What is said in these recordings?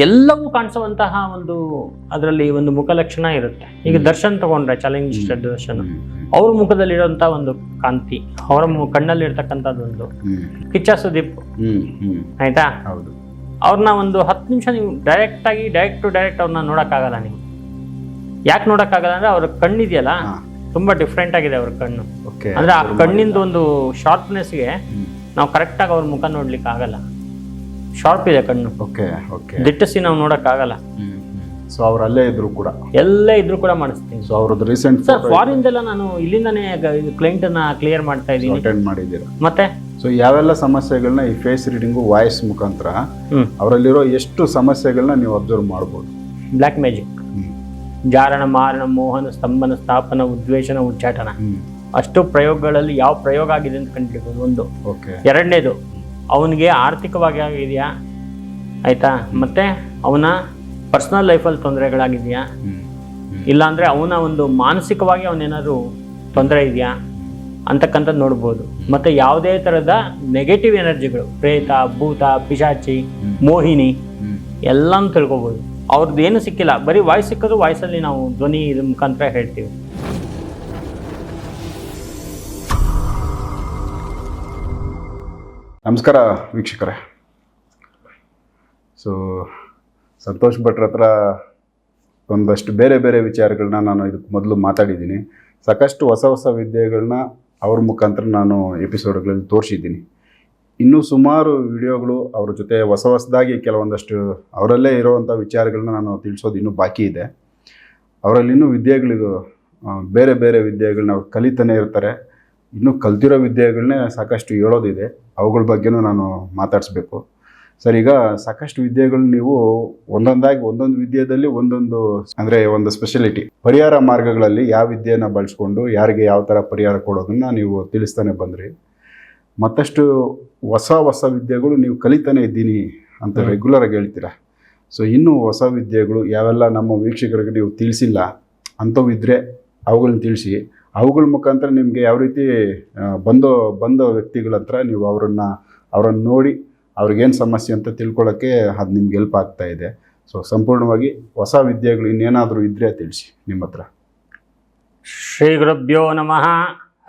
ಎಲ್ಲವೂ ಕಾಣಿಸುವಂತಹ ಒಂದು ಅದರಲ್ಲಿ ಒಂದು ಮುಖ ಲಕ್ಷಣ ಇರುತ್ತೆ. ಈಗ ದರ್ಶನ್ ತಗೊಂಡ್ರೆ, ಚಾಲೆಂಜ್ ದರ್ಶನ್, ಅವ್ರ ಮುಖದಲ್ಲಿರುವಂತಹ ಒಂದು ಕಾಂತಿ, ಅವರ ಕಣ್ಣಲ್ಲಿರ್ತಕ್ಕಂಥದ್ದೊಂದು, ಕಿಚ್ಚ ಸುದೀಪ್ ಆಯ್ತಾ, ಅವ್ರನ್ನ ಒಂದು 10 ನಿಮಿಷ ನೀವು ಡೈರೆಕ್ಟ್ ಟು ಡೈರೆಕ್ಟ್ ಅವ್ರನ್ನ ನೋಡಕ್ಕಾಗಲ್ಲ. ನೀವು ಯಾಕೆ ನೋಡಕ್ಕಾಗಲ್ಲ ಅಂದ್ರೆ ಅವ್ರ ಕಣ್ಣಿದೆಯಲ್ಲ ತುಂಬಾ ಡಿಫ್ರೆಂಟ್ ಆಗಿದೆ ಅವ್ರ ಕಣ್ಣು. ಅಂದ್ರೆ ಆ ಕಣ್ಣಿಂದ ಒಂದು ಶಾರ್ಪ್ನೆಸ್ಗೆ ನಾವು ಕರೆಕ್ಟ್ ಆಗಿ ಅವ್ರ ಮುಖ ನೋಡ್ಲಿಕ್ಕೆ ಆಗಲ್ಲ. ಶಾರ್ಪ್ ಇದೆ ಕಣ್ಣು, ದಿಟ್ಟಿಸಿ ನಾವು ನೋಡಕ್ ಆಗಲ್ಲ. ಸೊ ಅವ್ರು ಅಲ್ಲೇ ಇದ್ರು ಕೂಡ, ಎಲ್ಲೇ ಇದ್ರು ಕೂಡ ಮಾಡಿಸ್ತೀನಿ. ಸೊ ಅವ್ರದ್ದು ರೀಸೆಂಟ್ ಸರ್ ಫಾರಿನ್ ಎಲ್ಲ ನಾನು ಇಲ್ಲಿಂದಾನೇ ಕ್ಲೈಂಟ್ ಅನ್ನ ಕ್ಲಿಯರ್ ಮಾಡ್ತಾ ಇದ್ದೀನಿ. ಅಟೆಂಡ್ ಮಾಡಿದ್ದೀರಾ ಮತ್ತೆ ಸೊ ಯಾವೆಲ್ಲ ಸಮಸ್ಯೆಗಳನ್ನ ಈ ಫೇಸ್ ರೀಡಿಂಗು ವಾಯ್ಸ್ ಮುಖಾಂತರ ಅವರಲ್ಲಿರೋ ಎಷ್ಟು ಸಮಸ್ಯೆಗಳನ್ನ ನೀವು ಅಬ್ಸರ್ವ್ ಮಾಡ್ಬೋದು? ಬ್ಲ್ಯಾಕ್ ಮ್ಯಾಜಿಕ್, ಜಾರಣ ಮಾರಣ ಮೋಹನ ಸ್ತಂಭನ ಸ್ಥಾಪನ ಉದ್ವೇಷನ ಉಚ್ಚಾಟನ, ಅಷ್ಟು ಪ್ರಯೋಗಗಳಲ್ಲಿ ಯಾವ ಪ್ರಯೋಗ ಆಗಿದೆ ಅಂತ ಕಂಡಿಡ್ಬೋದು ಒಂದು. ಎರಡನೇದು ಅವನಿಗೆ ಆರ್ಥಿಕವಾಗಿ ಆಗಿದೆಯಾ ಆಯ್ತಾ, ಮತ್ತೆ ಅವನ ಪರ್ಸನಲ್ ಲೈಫಲ್ಲಿ ತೊಂದರೆಗಳಾಗಿದೆಯಾ, ಇಲ್ಲಾಂದ್ರೆ ಅವನ ಒಂದು ಮಾನಸಿಕವಾಗಿ ಅವನೇನಾದ್ರು ತೊಂದರೆ ಇದೆಯಾ ಅಂತಕ್ಕಂಥದ್ದು ನೋಡ್ಬೋದು. ಮತ್ತೆ ಯಾವುದೇ ಥರದ ನೆಗೆಟಿವ್ ಎನರ್ಜಿಗಳು, ಪ್ರೇತ, ಭೂತ, ಪಿಶಾಚಿ, ಮೋಹಿನಿ ಎಲ್ಲಾನು ತಿಳ್ಕೊಬೋದು. ಅವ್ರದ್ದು ಏನು ಸಿಕ್ಕಿಲ್ಲ, ಬರೀ ವಾಯ್ಸ್ ಸಿಕ್ಕೋದು, ವಾಯ್ಸಲ್ಲಿ ನಾವು ಧ್ವನಿ ಇದ್ರ ಮುಖಾಂತರ ಹೇಳ್ತೀವಿ. ನಮಸ್ಕಾರ ವೀಕ್ಷಕರೇ. ಸೊ ಸಂತೋಷ್ ಭಟ್ರ ಹತ್ರ ಒಂದಷ್ಟು ಬೇರೆ ಬೇರೆ ವಿಚಾರಗಳನ್ನ ನಾನು ಇದಕ್ಕೆ ಮೊದಲು ಮಾತಾಡಿದ್ದೀನಿ. ಸಾಕಷ್ಟು ಹೊಸ ವಿದ್ಯೆಗಳನ್ನ ಅವ್ರ ಮುಖಾಂತರ ನಾನು ಎಪಿಸೋಡ್ಗಳಲ್ಲಿ ತೋರಿಸಿದ್ದೀನಿ. ಇನ್ನೂ ಸುಮಾರು ವಿಡಿಯೋಗಳು ಅವ್ರ ಜೊತೆ ಹೊಸದಾಗಿ ಕೆಲವೊಂದಷ್ಟು ಅವರಲ್ಲೇ ಇರೋವಂಥ ವಿಚಾರಗಳನ್ನ ನಾನು ತಿಳಿಸೋದು ಇನ್ನೂ ಬಾಕಿ ಇದೆ. ಅವರಲ್ಲಿ ಇನ್ನೂ ವಿದ್ಯೆಗಳಿಗೂ ಬೇರೆ ಬೇರೆ ವಿದ್ಯೆಗಳನ್ನ ಅವ್ರು ಕಲಿತಾನೆ ಇರ್ತಾರೆ. ಇನ್ನೂ ಕಲ್ತಿರೋ ವಿದ್ಯೆಗಳನ್ನೇ ಸಾಕಷ್ಟು ಹೇಳೋದಿದೆ, ಅವುಗಳ ಬಗ್ಗೆನೂ ನಾನು ಮಾತಾಡಿಸ್ಬೇಕು. ಸರ್, ಈಗ ಸಾಕಷ್ಟು ವಿದ್ಯೆಗಳು ನೀವು ಒಂದೊಂದಾಗಿ ಒಂದೊಂದು ವಿದ್ಯೆಯಲ್ಲಿ ಒಂದೊಂದು ಅಂದರೆ ಒಂದು ಸ್ಪೆಷಾಲಿಟಿ, ಪರಿಹಾರ ಮಾರ್ಗಗಳಲ್ಲಿ ಯಾವ ವಿದ್ಯೆನ ಬಳಸ್ಕೊಂಡು ಯಾರಿಗೆ ಯಾವ ಥರ ಪರಿಹಾರ ಕೊಡೋದನ್ನು ನೀವು ತಿಳಿಸ್ತಾನೆ ಬಂದ್ರಿ. ಮತ್ತಷ್ಟು ಹೊಸ ವಿದ್ಯೆಗಳು ನೀವು ಕಲಿತಾನೆ ಇದ್ದೀನಿ ಅಂತ ರೆಗ್ಯುಲರಾಗಿ ಹೇಳ್ತೀರಾ. ಸೊ ಇನ್ನೂ ಹೊಸ ವಿದ್ಯೆಗಳು ಯಾವೆಲ್ಲ ನಮ್ಮ ವೀಕ್ಷಕರಿಗೆ ನೀವು ತಿಳಿಸಿಲ್ಲ ಅಂಥವಿದ್ದರೆ ಅವುಗಳನ್ನ ತಿಳಿಸಿ, ಅವುಗಳ ಮುಖಾಂತರ ನಿಮಗೆ ಯಾವ ರೀತಿ ಬಂದ ವ್ಯಕ್ತಿಗಳ ಹತ್ರ ನೀವು ಅವರನ್ನು ನೋಡಿ ಅವ್ರಿಗೇನು ಸಮಸ್ಯೆ ಅಂತ ತಿಳ್ಕೊಳ್ಳೋಕ್ಕೆ ಅದು ನಿಮ್ಗೆ ಹೆಲ್ಪ್ ಆಗ್ತಾ ಇದೆ. ಸೊ ಸಂಪೂರ್ಣವಾಗಿ ಹೊಸ ವಿದ್ಯೆಗಳು ಇನ್ನೇನಾದರೂ ಇದ್ದರೆ ತಿಳಿಸಿ ನಿಮ್ಮ ಹತ್ರ. ಶ್ರೀ ಗುರುಭ್ಯೋ ನಮಃ.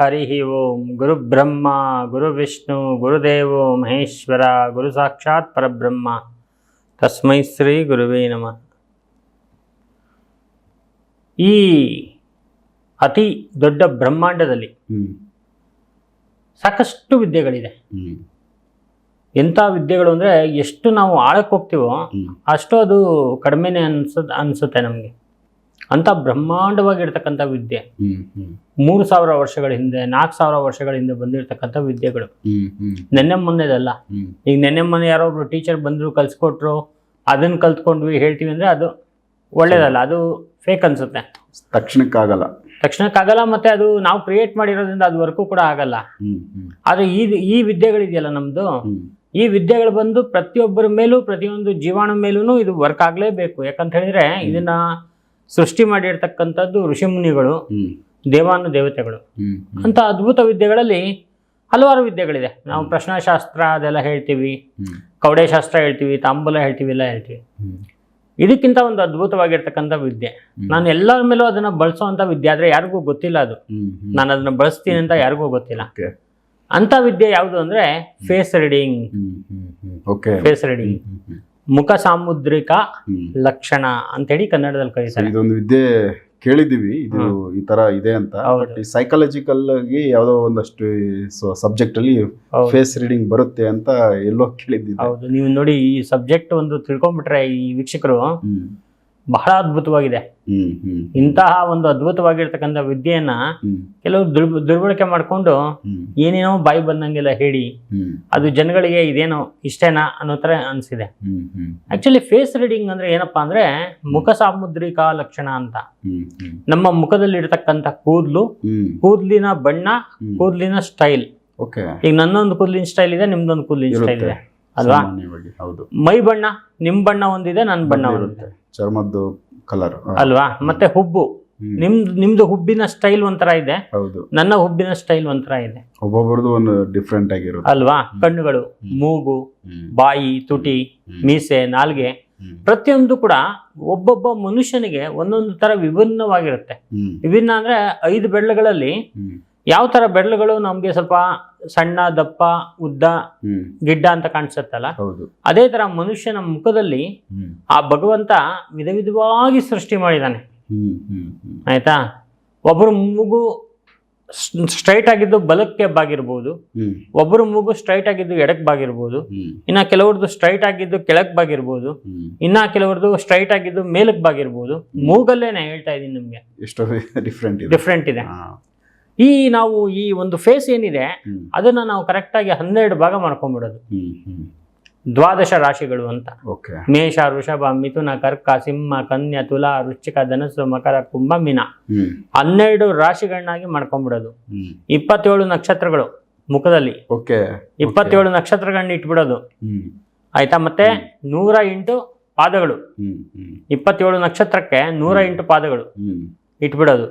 ಹರಿ ಓಂ. ಗುರು ಬ್ರಹ್ಮ ಗುರು ವಿಷ್ಣು ಗುರುದೇವೋ ಮಹೇಶ್ವರ ಗುರು ಸಾಕ್ಷಾತ್ ಪರಬ್ರಹ್ಮ ತಸ್ಮೈ ಶ್ರೀ ಗುರುವೇ ನಮಃ. ಈ ಅತಿ ದೊಡ್ಡ ಬ್ರಹ್ಮಾಂಡದಲ್ಲಿ ಸಾಕಷ್ಟು ವಿದ್ಯೆಗಳಿದೆ. ಎಂಥ ವಿದ್ಯೆಗಳು ಅಂದರೆ ಎಷ್ಟು ನಾವು ಆಳಕ್ಕೆ ಹೋಗ್ತೀವೋ ಅಷ್ಟು ಅದು ಕಡಿಮೆನೇ ಅನಿಸುತ್ತೆ ನಮಗೆ. ಅಂಥ ಬ್ರಹ್ಮಾಂಡವಾಗಿರ್ತಕ್ಕಂಥ ವಿದ್ಯೆ 3000 ವರ್ಷಗಳ ಹಿಂದೆ, 4000 ವರ್ಷಗಳ ಹಿಂದೆ ಬಂದಿರತಕ್ಕಂಥ ವಿದ್ಯೆಗಳು. ನೆನ್ನೆ ಮೊನ್ನೆದಲ್ಲ. ಈಗ ನೆನ್ನೆ ಮೊನ್ನೆ ಯಾರೋ ಒಬ್ರು ಟೀಚರ್ ಬಂದರು, ಕಲಿಸ್ಕೊಟ್ರು, ಅದನ್ನು ಕಲ್ತ್ಕೊಂಡ್ವಿ ಹೇಳ್ತೀವಿ ಅಂದರೆ ಅದು ಒಳ್ಳೇದಲ್ಲ, ಅದು ಫೇಕ್ ಅನಿಸುತ್ತೆ. ತಕ್ಷಣಕ್ಕಾಗಲ್ಲ, ಮತ್ತೆ ಅದು ನಾವು ಕ್ರಿಯೇಟ್ ಮಾಡಿರೋದ್ರಿಂದ ಅದು ವರ್ಕು ಕೂಡ ಆಗಲ್ಲ. ಆದರೆ ಈ ವಿದ್ಯೆಗಳಿದೆಯಲ್ಲ ನಮ್ಮದು, ಈ ವಿದ್ಯೆಗಳು ಬಂದು ಪ್ರತಿಯೊಬ್ಬರ ಮೇಲೂ, ಪ್ರತಿಯೊಂದು ಜೀವಾಣು ಮೇಲೂ ಇದು ವರ್ಕ್ ಆಗಲೇಬೇಕು. ಯಾಕಂತ ಹೇಳಿದ್ರೆ ಇದನ್ನ ಸೃಷ್ಟಿ ಮಾಡಿರ್ತಕ್ಕಂಥದ್ದು ಋಷಿಮುನಿಗಳು, ದೇವತೆಗಳು. ಅಂತ ಅದ್ಭುತ ವಿದ್ಯೆಗಳಲ್ಲಿ ಹಲವಾರು ವಿದ್ಯೆಗಳಿದೆ. ನಾವು ಪ್ರಶ್ನಾಶಾಸ್ತ್ರ ಅದೆಲ್ಲ ಹೇಳ್ತೀವಿ, ಕವಡೆ ಶಾಸ್ತ್ರ ಹೇಳ್ತೀವಿ, ತಾಂಬೂಲ ಹೇಳ್ತೀವಿ, ಎಲ್ಲ ಹೇಳ್ತೀವಿ. ಇದಕ್ಕಿಂತ ಒಂದು ಅದ್ಭುತವಾಗಿರ್ತಕ್ಕಂಥ ವಿದ್ಯೆ, ನಾನು ಎಲ್ಲರ ಮೇಲೂ ಅದನ್ನ ಬಳಸೋವಂಥ ವಿದ್ಯೆ. ಆದ್ರೆ ಯಾರಿಗೂ ಗೊತ್ತಿಲ್ಲ ಅದು, ನಾನು ಅದನ್ನ ಬಳಸ್ತೀನಿ ಅಂತ ಯಾರಿಗೂ ಗೊತ್ತಿಲ್ಲ. ಅಂತ ವಿದ್ಯೆ ಯಾವುದು ಅಂದ್ರೆ ಫೇಸ್ ರೀಡಿಂಗ್. ಫೇಸ್ ರೀಡಿಂಗ್, ಮುಖ ಸಾಮುದ್ರಿಕ ಲಕ್ಷಣ ಅಂತೇಳಿ ಕನ್ನಡದಲ್ಲಿ ಕರೀತಾರೆ. ಇದೊಂದು ವಿದ್ಯೆ ಕೇಳಿದೀವಿ, ಇದು ಈ ತರ ಇದೆ ಅಂತ. ಸೈಕಾಲಜಿಕಲ್ ಆಗಿ ಯಾವುದೋ ಒಂದಷ್ಟು ಸಬ್ಜೆಕ್ಟ್ ಅಲ್ಲಿ ಫೇಸ್ ರೀಡಿಂಗ್ ಬರುತ್ತೆ ಅಂತ ಎಲ್ಲೋ ಕೇಳಿದ್ದೀವಿ. ಹೌದು, ನೀವು ನೋಡಿ ಈ ಸಬ್ಜೆಕ್ಟ್ ಒಂದು ತಿಳ್ಕೊಂಡ್ಬಿಟ್ರೆ ಈ ವೀಕ್ಷಕರು ಬಹಳ ಅದ್ಭುತವಾಗಿದೆ. ಇಂತಹ ಒಂದು ಅದ್ಭುತವಾಗಿರ್ತಕ್ಕಂಥ ವಿದ್ಯೆಯನ್ನ ಕೆಲವು ದುರ್ಬಳಕೆ ಮಾಡ್ಕೊಂಡು ಏನೇನೋ ಬಾಯಿ ಬಂದಂಗೆಲ್ಲ ಹೇಳಿ ಅದು ಜನಗಳಿಗೆ ಇದೇನೋ ಇಷ್ಟೇನಾ ಅನ್ನೋ ತರ ಅನ್ಸಿದೆ. ಆಕ್ಚುಲಿ ಫೇಸ್ ರೀಡಿಂಗ್ ಅಂದ್ರೆ ಏನಪ್ಪಾ ಅಂದ್ರೆ ಮುಖ ಸಾಮುದ್ರಿಕ ಲಕ್ಷಣ ಅಂತ. ನಮ್ಮ ಮುಖದಲ್ಲಿ ಇರ್ತಕ್ಕಂಥ ಕೂದಲಿನ ಬಣ್ಣ, ಕೂದಲಿನ ಸ್ಟೈಲ್. ಈಗ ನನ್ನೊಂದು ಕೂದಲಿನ ಸ್ಟೈಲ್ ಇದೆ, ನಿಮ್ದೊಂದು ಕೂದಲಿನ ಸ್ಟೈಲ್ ಇದೆ ಅಲ್ವಾ? ಮೈ ಬಣ್ಣ, ನಿಮ್ ಬಣ್ಣ ಒಂದಿದೆ, ನನ್ನ ಬಣ್ಣ ಒಂದಿದೆ, ಚರ್ಮದ್ದು ಕಲರ್ ಅಲ್ವಾ? ಮತ್ತೆ ಹುಬ್ಬು, ನಿಮ್ದು ಹುಬ್ಬಿನ ಸ್ಟೈಲ್ ಒಂಥರ ಇದೆ, ನನ್ನ ಹುಬ್ಬಿನ ಸ್ಟೈಲ್ ಒಂಥರ ಇದೆ. ಒಬ್ಬೊಬ್ಬರದು ಒಂದು ಡಿಫ್ರೆಂಟ್ ಆಗಿರುತ್ತೆ ಅಲ್ವಾ? ಕಣ್ಣುಗಳು, ಮೂಗು, ಬಾಯಿ, ತುಟಿ, ಮೀಸೆ, ನಾಲ್ಗೆ ಪ್ರತಿಯೊಂದು ಕೂಡ ಒಬ್ಬೊಬ್ಬ ಮನುಷ್ಯನಿಗೆ ಒಂದೊಂದು ತರ ವಿಭಿನ್ನವಾಗಿರುತ್ತೆ. ವಿಭಿನ್ನ ಅಂದ್ರೆ 5 ಬೆರಳುಗಳಲ್ಲಿ ಯಾವ ತರ ಬೆರಳುಗಳು ನಮ್ಗೆ ಸ್ವಲ್ಪ ಸಣ್ಣ, ದಪ್ಪ, ಉದ್ದ, ಗಿಡ್ಡ ಅಂತ ಕಾಣಿಸುತ್ತಲ್ಲ, ಅದೇ ತರ ಮನುಷ್ಯನ ಮುಖದಲ್ಲಿ ಆ ಭಗವಂತ ವಿಧ ವಿಧವಾಗಿ ಸೃಷ್ಟಿ ಮಾಡಿದ್ದಾನೆ. ಆಯ್ತಾ, ಒಬ್ಬರು ಮೂಗು ಸ್ಟ್ರೈಟ್ ಆಗಿದ್ದು ಬಲಕ್ಕೆ ಬಾಗಿರ್ಬೋದು, ಒಬ್ಬರು ಮೂಗು ಸ್ಟ್ರೈಟ್ ಆಗಿದ್ದು ಎಡಕ್ ಬಾಗಿರ್ಬೋದು, ಇನ್ನ ಕೆಲವ್ರದ್ದು ಸ್ಟ್ರೈಟ್ ಆಗಿದ್ದು ಕೆಳಕ್ ಬಾಗಿರ್ಬೋದು, ಇನ್ನ ಕೆಲವ್ರದ್ದು ಸ್ಟ್ರೈಟ್ ಆಗಿದ್ದು ಮೇಲಕ್ ಬಾಗಿರ್ಬೋದು. ಮೂಗಲ್ಲೇನೆ ಹೇಳ್ತಾ ಇದೀನಿ ನಿಮ್ಗೆ ಎಷ್ಟೋ ಡಿಫ್ರೆಂಟ್ ಇದೆ. ನಾವು ಈ ಒಂದು ಫೇಸ್ ಏನಿದೆ ಅದನ್ನ ನಾವು ಕರೆಕ್ಟ್ ಆಗಿ 12 ಭಾಗ ಮಾಡ್ಕೊಂಡ್ಬಿಡೋದು. 12 ರಾಶಿಗಳು ಅಂತ. ಮೇಷ, ವೃಷಭ, ಮಿಥುನ, ಕರ್ಕ, ಸಿಂಹ, ಕನ್ಯಾ, ತುಲಾ, ವೃಶ್ಚಿಕ, ಧನಸ್ಸು, ಮಕರ, ಕುಂಭ, ಮೀನ. 12 ರಾಶಿಗಳನ್ನಾಗಿ ಮಾಡ್ಕೊಂಡ್ಬಿಡೋದು. 27 ನಕ್ಷತ್ರಗಳು ಮುಖದಲ್ಲಿ, 27 ನಕ್ಷತ್ರಗಳನ್ನ ಇಟ್ಬಿಡೋದು. ಆಯ್ತಾ, ಮತ್ತೆ 108 ಪಾದಗಳು. 27 ನಕ್ಷತ್ರಕ್ಕೆ 108 ಪಾದಗಳು ಇಟ್ಬಿಡೋದು.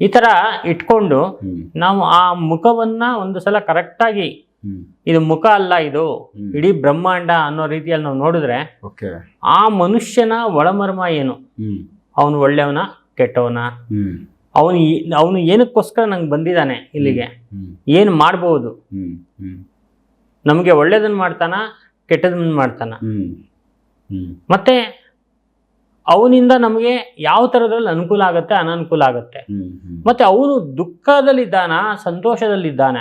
ಈ ತರ ಇಟ್ಕೊಂಡು ನಾವು ಆ ಮುಖವನ್ನ ಒಂದು ಸಲ ಕರೆಕ್ಟಾಗಿ, ಇದು ಮುಖ ಅಲ್ಲ, ಇದು ಇಡೀ ಬ್ರಹ್ಮಾಂಡ ಅನ್ನೋ ರೀತಿಯಲ್ಲಿ ನಾವು ನೋಡಿದ್ರೆ ಆ ಮನುಷ್ಯನ ಒಳಮರ್ಮ ಏನು, ಅವನು ಒಳ್ಳೆಯವನ ಕೆಟ್ಟವನ, ಅವನು ಏನಕ್ಕೋಸ್ಕರ ನಂಗೆ ಬಂದಿದ್ದಾನೆ ಇಲ್ಲಿಗೆ, ಏನು ಮಾಡ್ಬೋದು, ನಮಗೆ ಒಳ್ಳೇದನ್ನ ಮಾಡ್ತಾನ ಕೆಟ್ಟದನ್ನ ಮಾಡ್ತಾನ, ಮತ್ತೆ ಅವನಿಂದ ನಮಗೆ ಯಾವ ಥರದ್ರಲ್ಲಿ ಅನುಕೂಲ ಆಗುತ್ತೆ ಅನನುಕೂಲ ಆಗುತ್ತೆ, ಮತ್ತೆ ಅವನು ದುಃಖದಲ್ಲಿದ್ದಾನ ಸಂತೋಷದಲ್ಲಿದ್ದಾನ,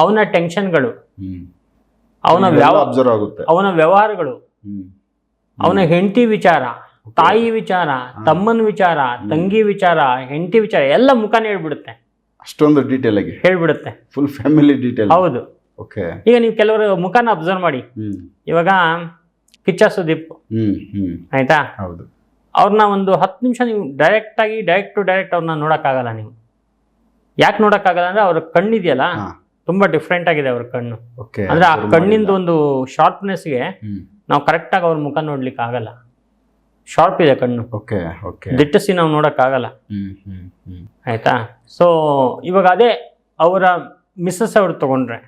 ಅವನ ಟೆನ್ಷನ್ಗಳು, ಅವನ ವ್ಯವಹಾರಗಳು, ಅವನ ಹೆಂಡತಿ ವಿಚಾರ, ತಾಯಿ ವಿಚಾರ, ತಮ್ಮನ ವಿಚಾರ, ತಂಗಿ ವಿಚಾರ, ಹೆಂಡತಿ ವಿಚಾರ ಎಲ್ಲ ಮುಖಾನೇ ಹೇಳ್ಬಿಡುತ್ತೆ. ಅಷ್ಟೊಂದು ಡೀಟೇಲ್ ಆಗಿ ಹೇಳ್ಬಿಡುತ್ತೆ, ಫುಲ್ ಫ್ಯಾಮಿಲಿ ಡೀಟೇಲ್. ಹೌದು. ಈಗ ನೀವು ಕೆಲವರು ಮುಖಾನ ಅಬ್ಸರ್ವ್ ಮಾಡಿ. ಇವಾಗ ಕಿಚ್ಚ ಸುದೀಪ್, ಆಯ್ತಾ, ಅವ್ರನ್ನ ಒಂದು 10 ನಿಮಿಷ ನೀವು ಡೈರೆಕ್ಟ್ ಟು ಡೈರೆಕ್ಟ್ ಅವ್ರನ್ನ ನೋಡಕ್ಕಾಗಲ್ಲ. ನೀವು ಯಾಕೆ ನೋಡಕ್ಕಾಗಲ್ಲ ಅಂದ್ರೆ ಅವ್ರ ಕಣ್ಣಿದೆಯಲ್ಲ ತುಂಬಾ ಡಿಫ್ರೆಂಟ್ ಆಗಿದೆ ಅವ್ರ ಕಣ್ಣು. ಅಂದ್ರೆ ಆ ಕಣ್ಣಿಂದ ಒಂದು ಶಾರ್ಪ್ನೆಸ್ಗೆ ನಾವು ಕರೆಕ್ಟ್ ಆಗಿ ಅವ್ರ ಮುಖ ನೋಡ್ಲಿಕ್ಕೆ ಆಗಲ್ಲ. ಶಾರ್ಪ್ ಇದೆ ಕಣ್ಣು, ದಿಟ್ಟಿಸಿ ನಾವು ನೋಡಕ್ಕಾಗಲ್ಲ. ಆಯ್ತಾ, ಸೊ ಇವಾಗ ಅದೇ ಅವರ ಮಿಸ್ಸಸ್ ಅವ್ರು ತಗೊಂಡ್ರೆ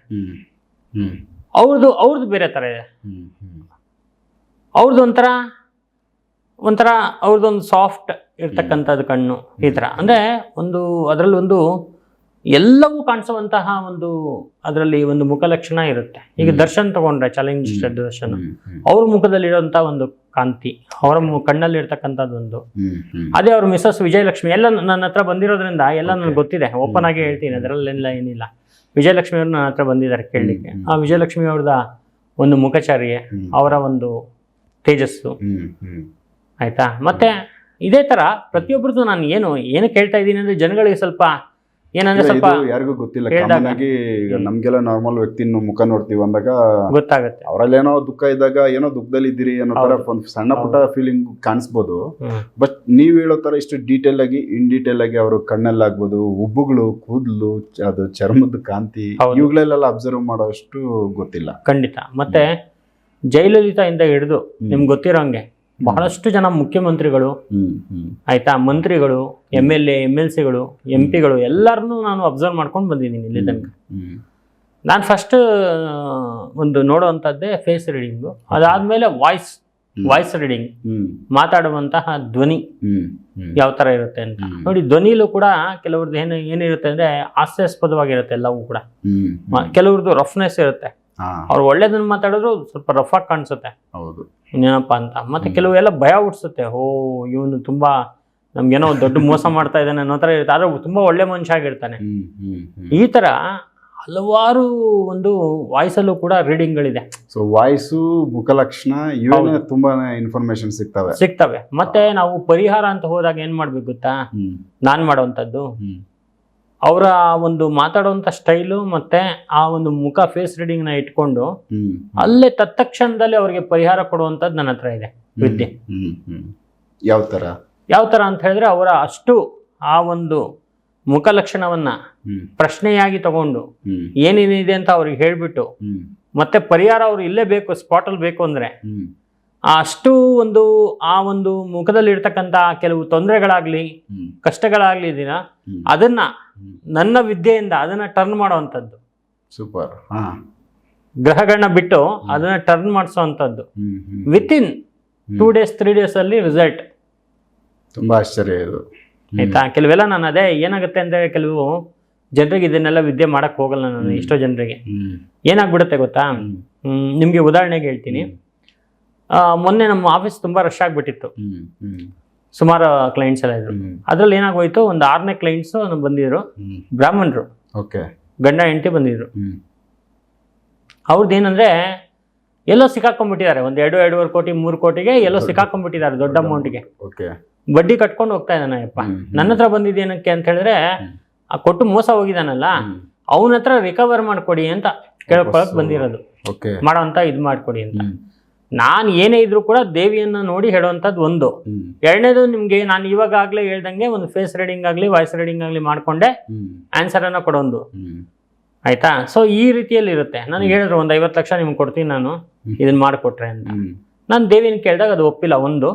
ಅವ್ರದ್ದು ಬೇರೆ ತರ ಇದೆ. ಅವ್ರದ್ದು ಒಂಥರ ಅವ್ರದ್ದೊಂದು ಸಾಫ್ಟ್ ಇರ್ತಕ್ಕಂಥದ್ದು ಕಣ್ಣು, ಈ ಥರ. ಅಂದರೆ ಅದರಲ್ಲಿ ಒಂದು ಎಲ್ಲವೂ ಕಾಣಿಸುವಂತಹ ಅದರಲ್ಲಿ ಒಂದು ಮುಖಲಕ್ಷಣ ಇರುತ್ತೆ. ಈಗ ದರ್ಶನ್ ತಗೊಂಡ್ರೆ, ಚಾಲೆಂಜ್ ದರ್ಶನ್, ಅವ್ರ ಮುಖದಲ್ಲಿರುವಂಥ ಒಂದು ಕಾಂತಿ, ಅವರ ಕಣ್ಣಲ್ಲಿ ಇರ್ತಕ್ಕಂಥದ್ದು ಅದೇ ಅವ್ರ ಮಿಸಸ್ ವಿಜಯಲಕ್ಷ್ಮಿ. ಎಲ್ಲ ನನ್ನ ಹತ್ರ ಬಂದಿರೋದ್ರಿಂದ ಎಲ್ಲ ನನಗೆ ಗೊತ್ತಿದೆ, ಓಪನ್ ಆಗಿ ಹೇಳ್ತೀನಿ, ಅದರಲ್ಲೆಲ್ಲ ಏನಿಲ್ಲ. ವಿಜಯಲಕ್ಷ್ಮಿ ಅವರು ನನ್ನ ಹತ್ರ ಬಂದಿದ್ದಾರೆ ಕೇಳಲಿಕ್ಕೆ. ಆ ವಿಜಯಲಕ್ಷ್ಮಿ ಅವ್ರದ ಒಂದು ಮುಖಚಾರಿಯೇ, ಅವರ ಒಂದು ತೇಜಸ್ಸು. ಆಯ್ತಾ, ಮತ್ತೆ ಇದೇ ತರ ಪ್ರತಿಯೊಬ್ಬರದ್ದು ನಾನು ಏನಕ್ಕೆ ಹೇಳ್ತಾ ಇದ್ದೀನಿ ಅಂದ್ರೆ ಜನಗಳಿಗೆ ಸ್ವಲ್ಪ ಏನಂದ್ರೆ ಸ್ವಲ್ಪ ಯಾರಿಗೂ ಗೊತ್ತಿಲ್ಲ. ಕಾಮನ್ ಆಗಿ ನಮ್ಗೆಲ್ಲ ನಾರ್ಮಲ್ ವ್ಯಕ್ತಿನ ಮುಖ ನೋಡ್ತೀವಿ ಅಂದಾಗ ಗೊತ್ತಾಗುತ್ತೆ. ಅವರಲ್ಲಿ ಏನೋ ದುಃಖ ಇದ್ದಾಗ ಏನೋ ದುಃಖದಲ್ಲಿ ಇದ್ದೀರಿ ಅನ್ನೋ ತರ ಒಂದು ಸಣ್ಣ ಪುಟ್ಟ ಫೀಲಿಂಗ್ ಕಾಣಿಸ್ಬೋದು. ಬಟ್ ನೀವ್ ಹೇಳೋ ತರ ಇಷ್ಟು ಡೀಟೇಲ್ ಆಗಿ ಇನ್ ಡೀಟೇಲ್ ಆಗಿ ಅವರು ಕಣ್ಣಲ್ಲಾಗ್ಬೋದು, ಉಬ್ಬುಗಳು, ಕೂದಲು, ಅದು ಚರ್ಮದ ಕಾಂತಿ, ಇವುಗಳೆಲ್ಲ ಅಬ್ಸರ್ವ್ ಮಾಡೋಷ್ಟು ಗೊತ್ತಿಲ್ಲ ಖಂಡಿತ. ಮತ್ತೆ ಜಯಲಲಿತಾ ಇಂದ ಹಿಡಿದು ನಿಮ್ಗೆ ಗೊತ್ತಿರೋಂಗೆ ಬಹಳಷ್ಟು ಜನ ಮುಖ್ಯಮಂತ್ರಿಗಳು, ಆಯ್ತಾ, ಮಂತ್ರಿಗಳು, MLA, MLCಗಳು, MP ಗಳು ಎಲ್ಲರನ್ನೂ ನಾನು ಅಬ್ಸರ್ವ್ ಮಾಡ್ಕೊಂಡು ಬಂದಿದ್ದೀನಿ ಇಲ್ಲಿ ತನಕ. ನಾನು ಫಸ್ಟ್ ಒಂದು ನೋಡುವಂಥದ್ದೇ ಫೇಸ್ ರೀಡಿಂಗು, ಅದಾದ್ಮೇಲೆ ವಾಯ್ಸ್ ರೀಡಿಂಗ್, ಮಾತಾಡುವಂತಹ ಧ್ವನಿ ಯಾವ ತರ ಇರುತ್ತೆ ಅಂತ ನೋಡಿ. ಧ್ವನಿಲೂ ಕೂಡ ಕೆಲವ್ರದ್ದು ಏನಿರುತ್ತೆ ಅಂದ್ರೆ ಹಾಸ್ಯಾಸ್ಪದವಾಗಿರುತ್ತೆ ಎಲ್ಲವೂ ಕೂಡ. ಕೆಲವ್ರದ್ದು ರಫ್ನೆಸ್ ಇರುತ್ತೆ, ಅವ್ರು ಒಳ್ಳೇದನ್ನ ಮಾತಾಡಿದ್ರು ಸ್ವಲ್ಪ ರಫ್ ಆಗಿ ಕಾಣಿಸುತ್ತೆ, ಇನ್ನೇನಪ್ಪ ಅಂತ. ಮತ್ತೆ ಕೆಲವೆಲ್ಲ ಭಯ ಹುಡ್ಸುತ್ತೆ, ಇವನು ತುಂಬಾ ನಮ್ಗೇನೋ ದೊಡ್ಡ ಮೋಸ ಮಾಡ್ತಾ ಇದ್ದಾನೆ ಅನ್ನೋ ತರ ಇರುತ್ತೆ, ಆದ್ರೆ ತುಂಬಾ ಒಳ್ಳೆ ಮನುಷ್ಯ ಆಗಿರ್ತಾನೆ. ಈ ತರ ಹಲವಾರು ಒಂದು ವಾಯ್ಸಲ್ಲೂ ಕೂಡ ರೀಡಿಂಗ್ಗಳಿದೆ. ಸೊ ವಾಯ್ಸು, ಮುಖಲಕ್ಷಣ ಇವೇ ತುಂಬಾನೇ ಇನ್ಫಾರ್ಮೇಶನ್ ಸಿಗ್ತವೆ. ಮತ್ತೆ ನಾವು ಪರಿಹಾರ ಅಂತ ಹೋದಾಗ ಏನ್ ಮಾಡ್ಬೇಕು ಗೊತ್ತಾ, ನಾನ್ ಮಾಡುವಂತದ್ದು ಅವರ ಒಂದು ಮಾತಾಡುವಂತ ಸ್ಟೈಲು ಮತ್ತೆ ಆ ಒಂದು ಮುಖ ಫೇಸ್ ರೀಡಿಂಗ್ ನ ಇಟ್ಕೊಂಡು ಅಲ್ಲೇ ತತ್ಕ್ಷಣದಲ್ಲಿ ಅವ್ರಿಗೆ ಪರಿಹಾರ ಕೊಡುವಂತದ್ದು ನನ್ನ ಹತ್ರ ಇದೆ ವಿದ್ಯೆ. ಯಾವ ತರ ಅಂತ ಹೇಳಿದ್ರೆ ಅವರ ಅಷ್ಟು ಆ ಒಂದು ಮುಖ ಲಕ್ಷಣವನ್ನ ಪ್ರಶ್ನೆಯಾಗಿ ತಗೊಂಡು ಏನೇನಿದೆ ಅಂತ ಅವ್ರಿಗೆ ಹೇಳ್ಬಿಟ್ಟು ಮತ್ತೆ ಪರಿಹಾರ ಅವ್ರು ಇಲ್ಲೇ ಬೇಕು, ಸ್ಪಾಟ್ ಅಲ್ಲಿ ಬೇಕು ಅಂದ್ರೆ ಅಷ್ಟು ಆ ಒಂದು ಮುಖದಲ್ಲಿ ಇರ್ತಕ್ಕಂಥ ಕೆಲವು ತೊಂದರೆಗಳಾಗ್ಲಿ ಕಷ್ಟಗಳಾಗ್ಲಿ ಇದೀನ ಅದನ್ನ ನನ್ನ ವಿದ್ಯೆಯಿಂದ ಅದನ್ನ ಟರ್ನ್ ಮಾಡುವಂಥದ್ದು. ಸೂಪರ್. ಗ್ರಹಗಳನ್ನ ಬಿಟ್ಟು ಅದನ್ನ ಟರ್ನ್ ಮಾಡಿಸುವಂಥದ್ದು ವಿತಿನ್ 2 days 3 days ಅಲ್ಲಿ ರಿಸಲ್ಟ್. ತುಂಬಾ ಆಶ್ಚರ್ಯ ಇದು. ಆಯ್ತಾ, ಕೆಲವೆಲ್ಲ ನಾನು ಅದೇ ಏನಾಗುತ್ತೆ ಅಂದ್ರೆ ಕೆಲವು ಜನರಿಗೆ ಇದನ್ನೆಲ್ಲ ವಿದ್ಯೆ ಮಾಡಕ್ ಹೋಗಲ್ಲ ನಾನು. ಎಷ್ಟೋ ಜನರಿಗೆ ಏನಾಗ್ಬಿಡುತ್ತೆ ಗೊತ್ತಾ, ನಿಮ್ಗೆ ಉದಾಹರಣೆಗೆ ಹೇಳ್ತೀನಿ. ಮೊನ್ನೆ ನಮ್ಮ ಆಫೀಸ್ ತುಂಬಾ ರಶ್ ಆಗ್ಬಿಟ್ಟಿತ್ತು, ಸುಮಾರು ಕ್ಲೈಂಟ್ಸ್ ಎಲ್ಲ ಇದ್ರು. ಅದ್ರಲ್ಲಿ ಏನಾಗೋಯ್ತು, ಒಂದು 6ನೇ ಕ್ಲೈಂಟ್ಸ್ ಬಂದಿದ್ರು, ಬ್ರಾಹ್ಮಣರು, ಗಂಡ ಹೆಂಡತಿ ಬಂದಿದ್ರು. ಅವ್ರದ್ದು ಏನಂದ್ರೆ ಎಲ್ಲೋ ಸಿಕ್ಕಾಕೊಂಡ್ಬಿಟ್ಟಿದ್ದಾರೆ, ಒಂದು 2-2.5 ಕೋಟಿ 3 ಕೋಟಿಗೆ ಎಲ್ಲೋ ಸಿಕ್ಕಾಕೊಂಡ್ಬಿಟ್ಟಿದ್ದಾರೆ, ದೊಡ್ಡ ಅಮೌಂಟ್ಗೆ. ಬಡ್ಡಿ ಕಟ್ಕೊಂಡು ಹೋಗ್ತಾ ಇದ್ದಾನೆ. ಅಪ್ಪ ನನ್ನ ಹತ್ರ ಬಂದಿದ್ದೇನಕ್ಕೆ ಅಂತ ಹೇಳಿದ್ರೆ, ಆ ಕೊಟ್ಟು ಮೋಸ ಹೋಗಿದಾನಲ್ಲ ಅವನ ಹತ್ರ ರಿಕವರ್ ಮಾಡ್ಕೊಡಿ ಅಂತ ಕೇಳ್ಕೊಳಕ್ ಬಂದಿರೋದು, ಮಾಡೋಂತ ಇದು ಮಾಡ್ಕೊಡಿ ಅಂತ. ನಾನು ಏನೇ ಇದ್ರು ಕೂಡ ದೇವಿಯನ್ನ ನೋಡಿ ಹೇಳುವಂಥದ್ದು ಒಂದು. ಎರಡನೇದು, ನಿಮ್ಗೆ ನಾನು ಇವಾಗಲೇ ಹೇಳ್ದಂಗೆ ಒಂದು ಫೇಸ್ ರೀಡಿಂಗ್ ಆಗಲಿ ವಾಯ್ಸ್ ರೀಡಿಂಗ್ ಆಗಲಿ ಮಾಡ್ಕೊಂಡೆ ಆನ್ಸರ್ ಅನ್ನ ಕೊಡೋದು. ಆಯ್ತಾ, ಸೊ ಈ ರೀತಿಯಲ್ಲಿ ಇರುತ್ತೆ. ನನಗೆ ಹೇಳಿದ್ರು ಒಂದು 50 ಲಕ್ಷ ನಿಮ್ಗೆ ಕೊಡ್ತೀನಿ ನಾನು ಇದನ್ನ ಮಾಡಿಕೊಟ್ರೆ ಅಂತ. ನಾನು ದೇವಿನ ಕೇಳಿದಾಗ ಅದು ಒಪ್ಪಿಲ್ಲ, ಒಂದು.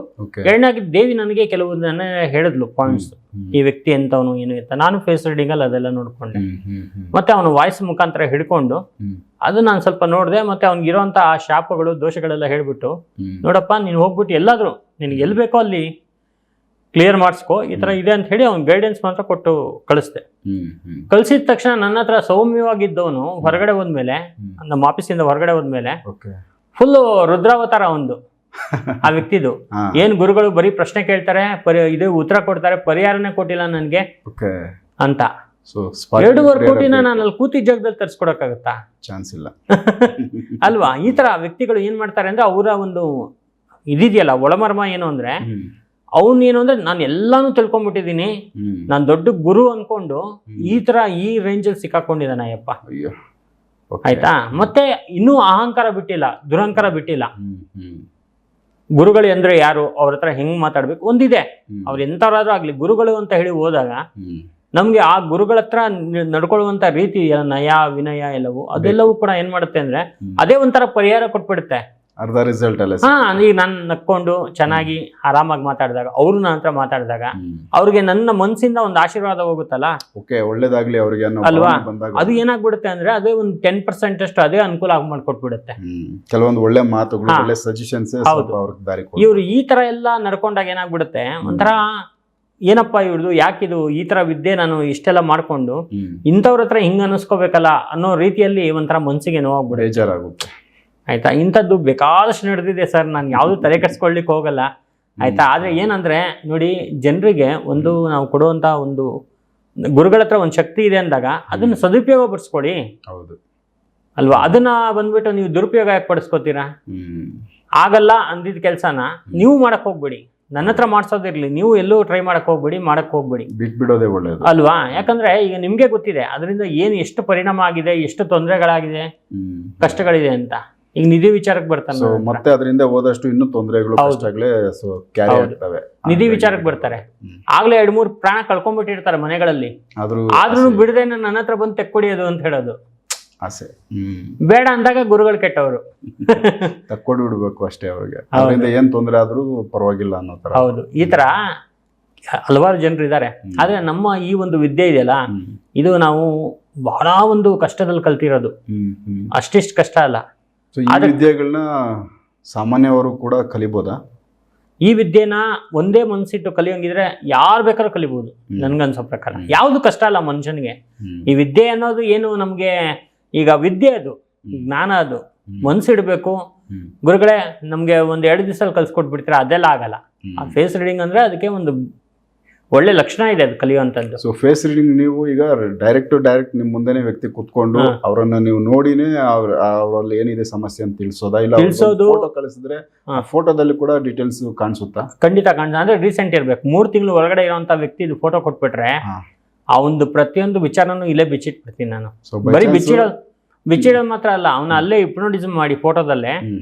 ಎರಡನಾಗಿ ದೇವಿ ನನಗೆ ಕೆಲವುದನ್ನ ಹೇಳಿದ್ಲು ಪಾಯಿಂಟ್ಸ್, ಈ ವ್ಯಕ್ತಿ ಎಂತವನು ಏನು ಅಂತ. ನಾನು ಫೇಸ್ ರೀಡಿಂಗ್ ಅಲ್ಲಿ ಅದೆಲ್ಲ ನೋಡ್ಕೊಂಡೆ, ಮತ್ತೆ ಅವನು ವಾಯ್ಸ್ ಮುಖಾಂತರ ಹಿಡ್ಕೊಂಡು ಅದು ನಾನು ಸ್ವಲ್ಪ ನೋಡಿದೆ. ಮತ್ತೆ ಅವ್ನಿಗಿರೋಂಥ ಆ ಶಾಪಗಳು ದೋಷಗಳೆಲ್ಲ ಹೇಳ್ಬಿಟ್ಟು, ನೋಡಪ್ಪ ನೀನು ಹೋಗ್ಬಿಟ್ಟು ಎಲ್ಲಾದ್ರೂ ನಿನಗೆ ಎಲ್ಲಿ ಬೇಕೋ ಅಲ್ಲಿ ಕ್ಲಿಯರ್ ಮಾಡಿಸ್ಕೋ, ಈ ತರ ಇದೆ ಅಂತ ಹೇಳಿ ಅವ್ನು ಗೈಡೆನ್ಸ್ ಮಾತ್ರ ಕೊಟ್ಟು ಕಳಿಸ್ದೆ. ಕಳ್ಸಿದ ತಕ್ಷಣ ನನ್ನ ಹತ್ರ ಸೌಮ್ಯವಾಗಿದ್ದವನು ಹೊರಗಡೆ ಹೋದ್ಮೇಲೆ, ನಮ್ಮ ಆಫೀಸಿಂದ ಹೊರಗಡೆ ಹೋದ್ಮೇಲೆ ಫುಲ್ ರುದ್ರಾವತಾರ ಒಂದು ಆ ವ್ಯಕ್ತಿದು. ಏನ್ ಗುರುಗಳು ಬರೀ ಪ್ರಶ್ನೆ ಕೇಳ್ತಾರೆ, ಇದು ಉತ್ತರ ಕೊಡ್ತಾರೆ, ಪರಿಹಾರನೇ ಕೊಟ್ಟಿಲ್ಲ ನನ್ಗೆ ಅಂತ. 2.5 ಕೋಟಿನ ನಾನು ಅಲ್ಲಿ ಕೂತಿದ್ದ ಜಾಗದಲ್ಲಿ ತರಿಸ್ಕೊಡಕ್ಕಾಗತ್ತಾ? ಚಾನ್ಸ್ ಇಲ್ಲ ಅಲ್ವಾ? ಈ ತರ ವ್ಯಕ್ತಿಗಳು ಏನ್ ಮಾಡ್ತಾರೆ ಅಂದ್ರೆ, ಅವರ ಒಂದು ಇದಿದೆಯಲ್ಲ ಒಳಮರ್ಮ ಏನು ಅಂದ್ರೆ, ಅವನು ಏನು ಅಂದ್ರೆ ನಾನು ಎಲ್ಲಾನು ತಿಳ್ಕೊಂಡ್ಬಿಟ್ಟಿದೀನಿ, ನಾನ್ ದೊಡ್ಡ ಗುರು ಅನ್ಕೊಂಡು ಈ ತರ ಈ ರೇಂಜಲ್ಲಿ ಸಿಕ್ಕಾಕೊಂಡಿದ್ದಾನ ಅಯ್ಯಪ್ಪ. ಆಯ್ತಾ, ಮತ್ತೆ ಇನ್ನೂ ಅಹಂಕಾರ ಬಿಟ್ಟಿಲ್ಲ, ದುರಹಂಕಾರ ಬಿಟ್ಟಿಲ್ಲ. ಗುರುಗಳು ಅಂದ್ರೆ ಯಾರು, ಅವ್ರ ಹತ್ರ ಹೆಂಗ್ ಮಾತಾಡ್ಬೇಕು ಒಂದಿದೆ. ಅವ್ರು ಎಂತವ್ರಾದ್ರೂ ಆಗ್ಲಿ, ಗುರುಗಳು ಅಂತ ಹೇಳಿ ಹೋದಾಗ ನಮ್ಗೆ ಆ ಗುರುಗಳ ಹತ್ರ ನಡ್ಕೊಳ್ಳುವಂತ ರೀತಿ, ನಯ ವಿನಯ ಎಲ್ಲವೂ ಅದೆಲ್ಲವೂ ಕೂಡ ಏನ್ ಮಾಡುತ್ತೆ ಅಂದ್ರೆ, ಅದೇ ಒಂಥರ ಪರಿಹಾರ ಕೊಟ್ಬಿಡುತ್ತೆ. ಅರ್ಧ ರಿಸಲ್ಟ್ ಅಲ್ಲ. ಈಗ ನಾನು ನಕ್ಕೊಂಡು ಚೆನ್ನಾಗಿ ಆರಾಮಾಗಿ ಮಾತಾಡಿದಾಗ, ಅವ್ರು ನನ್ನ ಹತ್ರ ಮಾತಾಡಿದಾಗ ಅವ್ರಿಗೆ ನನ್ನ ಮನ್ಸಿಂದ ಒಂದು ಆಶೀರ್ವಾದ ಹೋಗುತ್ತಲ್ಲ, ಒಳ್ಳೇದಾಗ್ಲಿ ಅವ್ರಿಗೆ ಅಲ್ವಾ? ಅದು ಏನಾಗ್ಬಿಡುತ್ತೆ ಅಂದ್ರೆ, ಅದೇ ಒಂದು 10% ಅಷ್ಟು ಅದೇ ಅನುಕೂಲ ಆಗಿ ಮಾಡ್ಕೊಟ್ಬಿಡುತ್ತೆ. ಕೆಲವೊಂದು ಒಳ್ಳೆ ಮಾತುಗಳು, ಒಳ್ಳೆ ಸಜೆಷನ್ಸ್. ಇವ್ರು ಈ ತರ ಎಲ್ಲ ನಡ್ಕೊಂಡಾಗ ಏನಾಗ್ಬಿಡುತ್ತೆ, ಒಂಥರ ಏನಪ್ಪಾ ಇವ್ರದ್ದು, ಯಾಕಿದು ಈ ತರ ವಿದ್ಯೆ ನಾನು ಇಷ್ಟೆಲ್ಲ ಮಾಡ್ಕೊಂಡು ಇಂಥವ್ರ ಹತ್ರ ಹಿಂಗ ಅನಿಸ್ಕೋಬೇಕಲ್ಲ ಅನ್ನೋ ರೀತಿಯಲ್ಲಿ ಒಂಥರ ಮನ್ಸಿಗೆ ನೋವಾಗ್ಬಿಡುತ್ತೆ, ಬೇಜಾರಾಗುತ್ತೆ. ಆಯ್ತಾ, ಇಂಥದ್ದು ಬೇಕಾದಷ್ಟು ನಡೆದಿದೆ ಸರ್, ನಾನು ಯಾವುದು ತಲೆ ಕೆಡಿಸ್ಕೊಳ್ಲಿಕ್ಕೆ ಹೋಗಲ್ಲ. ಆಯ್ತಾ, ಆದ್ರೆ ಏನಂದ್ರೆ ನೋಡಿ, ಜನರಿಗೆ ಒಂದು ನಾವು ಕೊಡುವಂತ ಒಂದು ಗುರುಗಳ ಹತ್ರ ಒಂದು ಶಕ್ತಿ ಇದೆ ಅಂದಾಗ ಅದನ್ನ ಸದುಪಯೋಗ ಪಡಿಸ್ಕೊಡಿ. ಹೌದು ಅಲ್ವಾ? ಅದನ್ನ ಬಂದ್ಬಿಟ್ಟು ನೀವು ದುರುಪಯೋಗ ಯಾಕೆ ಪಡಿಸ್ಕೋತೀರಾ? ಆಗಲ್ಲ ಅಂದಿದ್ದ ಕೆಲ್ಸನ ನೀವು ಮಾಡಕ್ ಹೋಗ್ಬೇಡಿ, ನನ್ನ ಹತ್ರ ಮಾಡ್ಸೋದಿರ್ಲಿ, ನೀವು ಎಲ್ಲೂ ಟ್ರೈ ಮಾಡಕ್ ಹೋಗ್ಬೇಡಿ, ಬಿಟ್ಬಿಡೋದೇ ಒಳ್ಳೇದು ಅಲ್ವಾ? ಯಾಕಂದ್ರೆ ಈಗ ನಿಮ್ಗೆ ಗೊತ್ತಿದೆ ಅದರಿಂದ ಏನು ಎಷ್ಟು ಪರಿಣಾಮ ಆಗಿದೆ, ಎಷ್ಟು ತೊಂದರೆಗಳಾಗಿದೆ, ಕಷ್ಟಗಳಿದೆ ಅಂತ. ಈಗ ನಿಧಿ ವಿಚಾರಕ್ಕೆ ಬರ್ತಾನೆ, ಮತ್ತೆ ಅದರಿಂದ ಹೋದಷ್ಟು ಇನ್ನೂ ತೊಂದರೆಗಳು ನಿಧಿ ವಿಚಾರಕ್ಕೆ ಬರ್ತಾರೆ. ಆಗ್ಲೇ 2-3 ಪ್ರಾಣ ಕಳ್ಕೊಂಡ್ಬಿಟ್ಟಿರ್ತಾರೆ ಮನೆಗಳಲ್ಲಿ, ಆದ್ರೂ ಬಿಡದೆ ನನ್ನ ಹತ್ರ ಬಂದು ತೆಕ್ಕೊಡಿ ಅದು ಅಂತ ಹೇಳೋದು ಆಸೆ. ಬೇಡ ಅಂದಾಗ ಗುರುಗಳು ಕೆಟ್ಟವರು, ತಕ್ಕೊಡಿ ಬಿಡ್ಬೇಕು ಅಷ್ಟೇ ಅವ್ರಿಗೆ, ಅದರಿಂದ ಏನ್ ತೊಂದರೆ ಆದ್ರೂ ಪರವಾಗಿಲ್ಲ ಅನ್ನೋ ತರ. ಹೌದು, ಈ ತರ ಹಲವಾರು ಜನರು ಇದ್ದಾರೆ. ಆದ್ರೆ ನಮ್ಮ ಈ ಒಂದು ವಿದ್ಯೆ ಇದೆಯಲ್ಲ, ಇದು ನಾವು ಬಹಳ ಒಂದು ಕಷ್ಟದಲ್ಲಿ ಕಲ್ತಿರೋದು. ಅಷ್ಟಿಷ್ಟು ಕಷ್ಟ ಅಲ್ಲ. ಈ ವಿದ್ಯೆಗಳನ್ನ ಸಾಮಾನ್ಯವರು ಕೂಡ ಕಲಿಬೋದಾ? ಈ ವಿದ್ಯೆನ ಒಂದೇ ಮನ್ಸಿಟ್ಟು ಕಲಿಯೋಂಗಿದ್ರೆ ಯಾರು ಬೇಕಾದ್ರೂ ಕಲಿಬಹುದು ನನ್ಗನ್ಸೋ ಪ್ರಕಾರ. ಯಾವ್ದು ಕಷ್ಟ ಅಲ್ಲ ಮನುಷ್ಯನಿಗೆ. ಈ ವಿದ್ಯೆ ಅನ್ನೋದು ಏನು ನಮ್ಗೆ, ಈಗ ವಿದ್ಯೆ ಅದು ಜ್ಞಾನ, ಅದು ಮನ್ಸಿಡ್ಬೇಕು. ಗುರುಗಳೇ ನಮ್ಗೆ ಒಂದ್ 2 ದಿವಸದಲ್ಲಿ ಕಲ್ಸ್ಕೊಟ್ಬಿಡ್ತೀರಾ, ಅದೆಲ್ಲ ಆಗಲ್ಲ. ಆ ಫೇಸ್ ರೀಡಿಂಗ್ ಅಂದ್ರೆ ಅದಕ್ಕೆ ಒಂದು ಒಳ್ಳೆ ಲಕ್ಷಣ ಇದೆ, ಅದು ಕಲಿಯುವಂತದ್ದು. ಸೊ ಫೇಸ್ ರೀಡಿಂಗ್ ನೀವು ಈಗ ಡೈರೆಕ್ಟ್ ನಿಮ್ ಮುಂದೆನೆ ವ್ಯಕ್ತಿ ಕುತ್ಕೊಂಡು ಅವರನ್ನ ನೀವು ನೋಡಿನೇ ಅವರಲ್ಲಿ ಏನಿದೆ ಸಮಸ್ಯೆ ಅಂತ ತಿಳಿಸೋದಾ, ಇಲ್ಲ ಫೋಟೋ ಕಳಿಸಿದ್ರೆ ಫೋಟೋದಲ್ಲಿ ಕೂಡ ಡೀಟೇಲ್ಸ್ ಕಾಣಿಸುತ್ತಾ? ಖಂಡಿತ ಕಾಣಿಸ. ಅಂದ್ರೆ ರೀಸೆಂಟ್ ಇರ್ಬೇಕು, 3 ತಿಂಗಳು ಒಳಗಡೆ ಇರುವಂತ ವ್ಯಕ್ತಿ ಫೋಟೋ ಕೊಟ್ಬಿಟ್ರೆ ಆ ಒಂದು ಪ್ರತಿಯೊಂದು ವಿಚಾರನೂ ಇಲ್ಲೇ ಬಿಚ್ಚಿಟ್ಬಿಡ್ತೀನಿ ನಾನು. ಬರೀ ಬಿಚ್ಚಿಡೋದು ಮಾತ್ರ ಅಲ್ಲ, ಅವನ ಅಲ್ಲೇ ಹಿಪ್ನೋಟಿಸಮ್ ಮಾಡಿ ಫೋಟೋದಲ್ಲೇ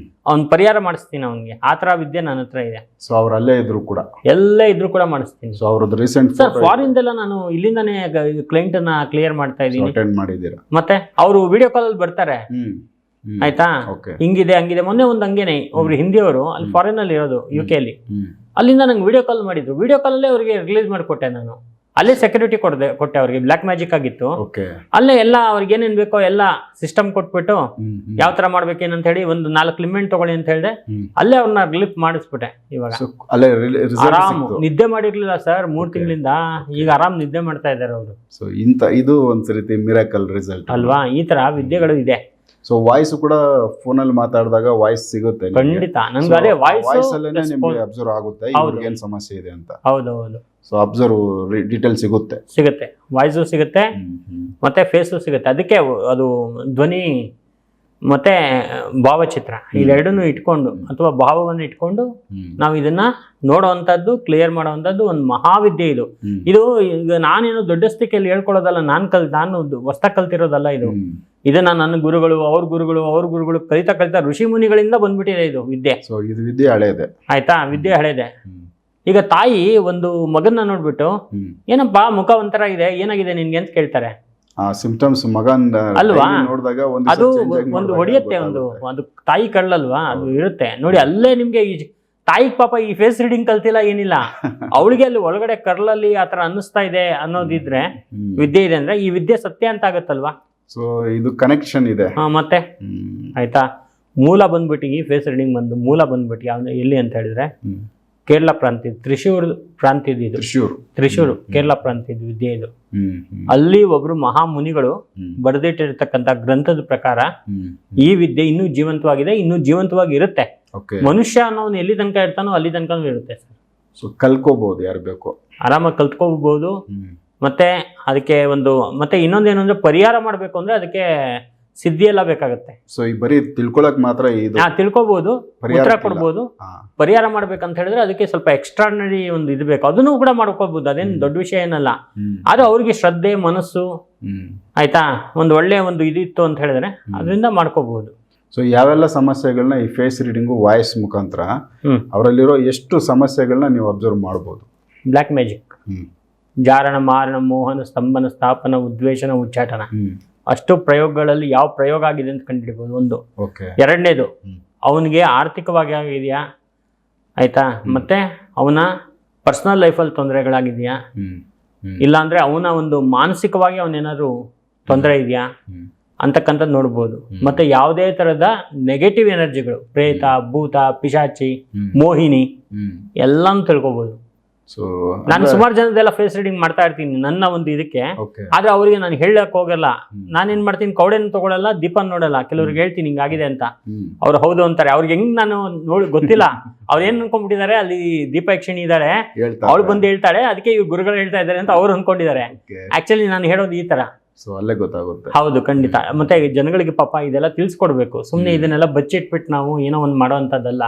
ಅವ್ನ ಪರಿಹಾರ ಮಾಡಿಸ್ತೀನಿ ಅವನಿಗೆ. ಆ ತರ ವಿದ್ಯೆ ನನ್ನ ಹತ್ರ ಇದೆ. ಸೊ ಅವ್ರು ಅಲ್ಲೇ ಇದ್ರು ಕೂಡ ಮಾಡಿಸ್ತೀನಿ. ಸೊ ಅವ್ರದ್ದು ರೀಸೆಂಟ್ ಸರ್ ಫಾರಿನ್ ದೆಲ್ಲ ನಾನು ಇಲ್ಲಿಂದಾನೇ ಕ್ಲೈಂಟ್ ಅನ್ನ ಕ್ಲಿಯರ್ ಮಾಡ್ತಾ ಇದ್ದೀನಿ. ಮತ್ತೆ ಅವರು ವಿಡಿಯೋ ಕಾಲ್ ಅಲ್ಲಿ ಬರ್ತಾರೆ, ಆಯ್ತಾ, ಹಿಂಗಿದೆ ಹಂಗಿದೆ. ಮೊನ್ನೆ ಒಂದು ಹಂಗೇನೆ ಒಬ್ರು ಹಿಂದಿಯವರು ಅಲ್ಲಿ ಫಾರಿನ್ ಅಲ್ಲಿ ಇರೋದು, UK ಅಲ್ಲಿ, ಅಲ್ಲಿಂದ ನಂಗೆ ವಿಡಿಯೋ ಕಾಲ್ ಮಾಡಿದ್ರು. ವಿಡಿಯೋ ಕಾಲ್ ಅಲ್ಲೇ ಅವ್ರಿಗೆ ರಿಲೀಸ್ ಮಾಡಿಕೊಟ್ಟೆ ನಾನು. ಅಲ್ಲೇ ಸೆಕ್ಯೂರಿಟಿ ಕೊಟ್ಟೆ ಅವ್ರಿಗೆ, ಬ್ಲ್ಯಾಕ್ ಮ್ಯಾಜಿಕ್ ಆಗಿತ್ತು. ಓಕೆ. ಅಲ್ಲೇ ಎಲ್ಲ ಅವ್ರಿಗೆ ಏನೇನ್ ಬೇಕೋ ಎಲ್ಲ ಸಿಸ್ಟಮ್ ಕೊಟ್ಬಿಟ್ಟು ಯಾವ ತರ ಮಾಡ್ಬೇಕೇನಂತ ಹೇಳಿ ಒಂದು 4 ಲಿಮೆಂಟ್ ತಗೊಳ್ಳಿ ಅಂತ ಹೇಳಿದೆ. ಅಲ್ಲೇ ಅವ್ರನ್ನ ರಿಲೀಫ್ ಮಾಡಿಸ್ಬಿಟ್ಟೆ. ಇವಾಗ ಅಲ್ಲೇ ಆರಾಮ್ ನಿದ್ದೆ ಮಾಡಿರ್ಲಿಲ್ಲ ಸರ್ 3 ತಿಂಗಳಿಂದ, ಈಗ ಆರಾಮ್ ನಿದ್ದೆ ಮಾಡ್ತಾ ಇದಾರೆ ಅವರು. ಸೊ ಇದು ಒಂದ್ ರೀತಿ ಮಿರಾಕಲ್ ರಿಸಲ್ಟ್ ಅಲ್ವಾ? ಈ ತರ ವಿದ್ಯೆಗಳು ಇದೆ. ಸೊ ವಾಯ್ಸ್ ಕೂಡ ಫೋನಲ್ಲಿ ಮಾತಾಡಿದಾಗ ವಾಯ್ಸ್ ಸಿಗುತ್ತೆ ಖಂಡಿತ. ನಂಗೆ ಅದೇ ವಾಯ್ಸ್ ಅಲ್ಲೇನೆ ನಿಮ್ಗೆ ಅಬ್ಸರ್ವ್ ಆಗುತ್ತೆ ಇವ್ರಿಗೆ ಏನ್ ಸಮಸ್ಯೆ ಇದೆ ಅಂತ. ಹೌದು ಹೌದು. ಸೊ ಅಬ್ಸರ್ವ್ ಡೀಟೇಲ್ ಸಿಗುತ್ತೆ, ವಾಯ್ಸು ಸಿಗುತ್ತೆ ಮತ್ತೆ ಫೇಸು ಸಿಗುತ್ತೆ. ಅದಕ್ಕೆ ಅದು ಧ್ವನಿ ಮತ್ತೆ ಭಾವಚಿತ್ರ ಇವೆರಡನ್ನು ಇಟ್ಕೊಂಡು ಅಥವಾ ಭಾವವನ್ನು ಇಟ್ಕೊಂಡು ನಾವು ಇದನ್ನ ನೋಡುವಂಥದ್ದು, ಕ್ಲಿಯರ್ ಮಾಡುವಂಥದ್ದು ಒಂದು ಮಹಾವಿದ್ಯೆ ಇದು. ಇದು ಈಗ ನಾನೇನು ದೊಡ್ಡಸ್ತಿಕೆಯಲ್ಲಿ ಹೇಳ್ಕೊಳ್ಳೋದಲ್ಲ, ನಾನು ಹೊಸ್ದಾಗಿ ಕಲ್ತಿರೋದಲ್ಲ ಇದು. ಇದನ್ನ ನನ್ನ ಗುರುಗಳು, ಅವ್ರ ಗುರುಗಳು ಕಲಿತಾ ಋಷಿ ಮುನಿಗಳಿಂದ ಬಂದ್ಬಿಟ್ಟಿದೆ ಇದು ವಿದ್ಯೆ. ಸೊ ಇದು ವಿದ್ಯೆ ಹಳೇದೆ, ಆಯ್ತಾ? ವಿದ್ಯೆ ಹಳೇದೆ. ಈಗ ತಾಯಿ ಒಂದು ಮಗನ್ನ ನೋಡ್ಬಿಟ್ಟು ಏನಪ್ಪಾ ಮುಖ ಒಂಥರ ಇದೆ, ಏನಾಗಿದೆ ನಿನ್ಗೆ ಅಂತ ಕೇಳ್ತಾರೆ. ಸಿಂಪ್ಟಮ್ಸ್ ಮಗನ್ ಅಲ್ವಾ? ನೋಡಿದಾಗ ಅದು ಒಂದು ಹೊಡಿಯತ್ತೆ, ಅದು ತಾಯಿ ಕಳ್ಳಲ್ವಾ, ಅದು ಇರುತ್ತೆ ನೋಡಿ. ಅಲ್ಲೇ ನಿಮ್ಗೆ ಈ ತಾಯಿಗೆ ಪಾಪ ಈ ಫೇಸ್ ರೀಡಿಂಗ್ ಕಲ್ತಿಲ್ಲ, ಏನಿಲ್ಲ. ಅವಳಿಗೆ ಅಲ್ಲಿ ಒಳಗಡೆ ಕರ್ಲಲ್ಲಿ ಆತರ ಅನ್ನಿಸ್ತಾ ಇದೆ ಅನ್ನೋದಿದ್ರೆ ವಿದ್ಯೆ ಇದೆ ಅಂದ್ರೆ ಈ ವಿದ್ಯೆ ಸತ್ಯ ಅಂತ ಆಗತ್ತಲ್ವಾ? ಸೊ ಇದು ಕನೆಕ್ಷನ್ ಇದೆ. ಮತ್ತೆ ಆಯ್ತಾ? ಮೂಲ ಬಂದ್ಬಿಟ್ಟು ಈ ಫೇಸ್ ರೀಡಿಂಗ್ ಮೂಲ ಬಂದ್ಬಿಟ್ಟು ಯಾವ್ದು ಎಲ್ಲಿ ಅಂತ ಹೇಳಿದ್ರೆ ಕೇರಳ ಪ್ರಾಂತ್ಯ, ತ್ರಿಶೂರ್ ಪ್ರಾಂತ್ಯದ ಇದು. ತ್ರಿಶೂರ್ ಕೇರಳ ಪ್ರಾಂತ್ಯದ ವಿದ್ಯೆ ಇದು. ಅಲ್ಲಿ ಒಬ್ರು ಮಹಾಮುನಿಗಳು ಬರೆದಿಟ್ಟಿರ್ತಕ್ಕಂಥ ಗ್ರಂಥದ ಪ್ರಕಾರ ಈ ವಿದ್ಯೆ ಇನ್ನೂ ಜೀವಂತವಾಗಿದೆ, ಇನ್ನೂ ಜೀವಂತವಾಗಿ ಇರುತ್ತೆ. ಮನುಷ್ಯ ಅನ್ನೋನು ಎಲ್ಲಿ ತನಕ ಇರ್ತಾನೋ ಅಲ್ಲಿ ತನಕ ಇರುತ್ತೆ ಸರ್. ಸೊ ಕಲ್ಕೋಬಹುದು, ಯಾರು ಬೇಕು ಆರಾಮಾಗಿ ಕಲ್ತ್ಕೋಬಹುದು. ಮತ್ತೆ ಅದಕ್ಕೆ ಮತ್ತೆ ಇನ್ನೊಂದೇನು ಅಂದ್ರೆ ಪರಿಹಾರ ಮಾಡ್ಬೇಕು ಅಂದ್ರೆ ಅದಕ್ಕೆ ಸಿದ್ಧಿ ಎಲ್ಲ ಬೇಕಾಗುತ್ತೆ. ಸೊ ಈ ಬರೀ ತಿಳ್ಕೊಳಕ್ ಮಾತ್ರ ತಿಳ್ಕೊಬಹುದು, ಉತ್ತರ ಕೊಡ್ಬೋದು. ಪರಿಹಾರ ಮಾಡ್ಬೇಕಂತ ಹೇಳಿದ್ರೆ ಅದಕ್ಕೆ ಸ್ವಲ್ಪ ಎಕ್ಸ್ಟ್ರಾರ್ಡಿನರಿ ಒಂದು ಇದು ಬೇಕು, ಅದನ್ನು ಕೂಡ ಮಾಡ್ಕೋಬಹುದು. ಅದೇನು ದೊಡ್ಡ ವಿಷಯ ಏನಲ್ಲ. ಆದ್ರೆ ಅವ್ರಿಗೆ ಶ್ರದ್ಧೆ, ಮನಸ್ಸು, ಆಯ್ತಾ, ಒಂದು ಒಳ್ಳೆ ಒಂದು ಇದಿತ್ತು ಅಂತ ಹೇಳಿದ್ರೆ ಅದರಿಂದ ಮಾಡ್ಕೋಬಹುದು. ಸೊ ಯಾವೆಲ್ಲ ಸಮಸ್ಯೆಗಳನ್ನ ಈ ಫೇಸ್ ರೀಡಿಂಗು ವಾಯ್ಸ್ ಮುಖಾಂತರ ಅವರಲ್ಲಿರೋ ಎಷ್ಟು ಸಮಸ್ಯೆಗಳನ್ನ ನೀವು ಅಬ್ಸರ್ವ್ ಮಾಡ್ಬೋದು? ಬ್ಲ್ಯಾಕ್ ಮ್ಯಾಜಿಕ್, ಜಾರಣ, ಮಾರಣ, ಮೋಹನ, ಸ್ತಂಭನ, ಸ್ಥಾಪನ, ಉದ್ವೇಷಣ, ಉಚ್ಚಾಟನ, ಅಷ್ಟು ಪ್ರಯೋಗಗಳಲ್ಲಿ ಯಾವ ಪ್ರಯೋಗ ಆಗಿದೆ ಅಂತ ಕಂಡುಹಿಡಿಬಹುದು. ಒಂದು. ಎರಡನೇದು ಅವನಿಗೆ ಆರ್ಥಿಕವಾಗಿ ಆಗಿದೆಯಾ, ಆಯ್ತಾ, ಮತ್ತೆ ಅವನ ಪರ್ಸನಲ್ ಲೈಫಲ್ಲಿ ತೊಂದರೆಗಳಾಗಿದೆಯಾ, ಇಲ್ಲಾಂದ್ರೆ ಅವನ ಒಂದು ಮಾನಸಿಕವಾಗಿ ಅವನೇನಾದ್ರು ತೊಂದರೆ ಇದೆಯಾ ಅಂತಕ್ಕಂಥದ್ದು ನೋಡ್ಬೋದು. ಮತ್ತೆ ಯಾವುದೇ ತರದ ನೆಗೆಟಿವ್ ಎನರ್ಜಿಗಳು, ಪ್ರೇತ, ಭೂತ, ಪಿಶಾಚಿ, ಮೋಹಿನಿ ಎಲ್ಲಾನು ತಿಳ್ಕೊಬಹುದು. ನಾನು ಸುಮಾರು ಜನದೆಲ್ಲ ಫೇಸ್ ರೀಡಿಂಗ್ ಮಾಡ್ತಾ ಇರ್ತೀನಿ ನನ್ನ ಒಂದು ಇದಕ್ಕೆ. ಆದ್ರೆ ಅವರಿಗೆ ನಾನು ಹೇಳಕ್ ಹೋಗಲ್ಲ. ನಾನೇನ್ ಮಾಡ್ತೀನಿ, ಕೌಡೆನ ತಗೊಳಲ್ಲ, ದೀಪ ನೋಡಲ್ಲ. ಕೆಲವ್ರಿಗೆ ಹೇಳ್ತೀನಿ ಹಿಂಗಾಗಿದೆ ಅಂತ, ಅವ್ರು ಹೌದು ಅಂತಾರೆ. ಅವ್ರಿಗೆ ಹೆಂಗ್ ನಾನು ಗೊತ್ತಿಲ್ಲ, ಅವ್ರು ಏನ್ ಅನ್ಕೊಂಡ್ಬಿಟ್ಟಿದ್ದಾರೆ, ಅಲ್ಲಿ ದೀಪ ಯಕ್ಷಿಣಿ ಇದಾರೆ, ಅವ್ಳು ಬಂದು ಹೇಳ್ತಾಳೆ, ಅದಕ್ಕೆ ಇವ್ರು ಗುರುಗಳು ಹೇಳ್ತಾ ಇದಾರೆ ಅಂತ ಅವ್ರು ಅನ್ಕೊಂಡಿದ್ದಾರೆ. ಆಕ್ಚುಲಿ ನಾನು ಹೇಳೋದು ಈ ತರ. ಸೊ ಅಲ್ಲೇ ಗೊತ್ತಾಗುತ್ತೆ. ಹೌದು, ಖಂಡಿತ. ಮತ್ತೆ ಜನಗಳಿಗೆ ಪಾಪ ಇದೆಲ್ಲ ತಿಳಿಸ್ಕೊಡ್ಬೇಕು. ಸುಮ್ನೆ ಇದನ್ನೆಲ್ಲ ಬಚ್ಚಿಟ್ಬಿಟ್ಟು ನಾವು ಏನೋ ಒಂದು ಮಾಡುವಂತದ್ದಲ್ಲ.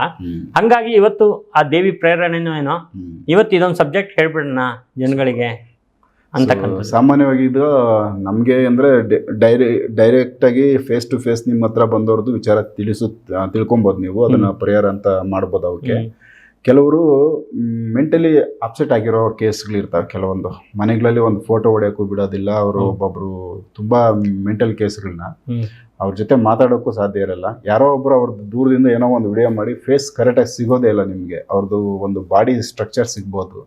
ಹಂಗಾಗಿ ಇವತ್ತು ಆ ದೇವಿ ಪ್ರೇರಣೆನೋ ಏನೋ, ಇವತ್ತು ಇದೊಂದು ಸಬ್ಜೆಕ್ಟ್ ಹೇಳ್ಬಿಡೋಣ ಜನಗಳಿಗೆ ಅಂತಕ್ಕಂಥ. ಸಾಮಾನ್ಯವಾಗಿ ಇದು ನಮ್ಗೆ ಅಂದ್ರೆ ಡೈರೆಕ್ಟ್ ಆಗಿ ಫೇಸ್ ಟು ಫೇಸ್ ನಿಮ್ಮ ಹತ್ರ ಬಂದವ್ರದ್ದು ವಿಚಾರ ತಿಳ್ಕೊಬಹುದು ನೀವು, ಅದನ್ನ ಪರಿಹಾರ ಅಂತ ಮಾಡ್ಬೋದು. ಅವಕ್ಕೆ ಕೆಲವರು ಮೆಂಟಲಿ ಅಪ್ಸೆಟ್ ಆಗಿರೋ ಕೇಸ್ಗಳಿರ್ತಾವೆ. ಕೆಲವೊಂದು ಮನೆಗಳಲ್ಲಿ ಒಂದು ಫೋಟೋ ಹೊಡೆಯೋಕ್ಕೂ ಬಿಡೋದಿಲ್ಲ ಅವರು. ಒಬ್ಬೊಬ್ರು ತುಂಬಾ ಮೆಂಟಲ್ ಕೇಸ್ಗಳನ್ನ ಅವ್ರ ಜೊತೆ ಮಾತಾಡೋಕ್ಕೂ ಸಾಧ್ಯ ಇರಲ್ಲ. ಯಾರೋ ಒಬ್ರು ಅವ್ರದ್ದು ದೂರದಿಂದ ಏನೋ ಒಂದು ವಿಡಿಯೋ ಮಾಡಿ ಫೇಸ್ ಕರೆಕ್ಟಾಗಿ ಸಿಗೋದೇ ಇಲ್ಲ ನಿಮಗೆ. ಅವ್ರದ್ದು ಒಂದು ಬಾಡಿ ಸ್ಟ್ರಕ್ಚರ್ ಸಿಗ್ಬೋದು.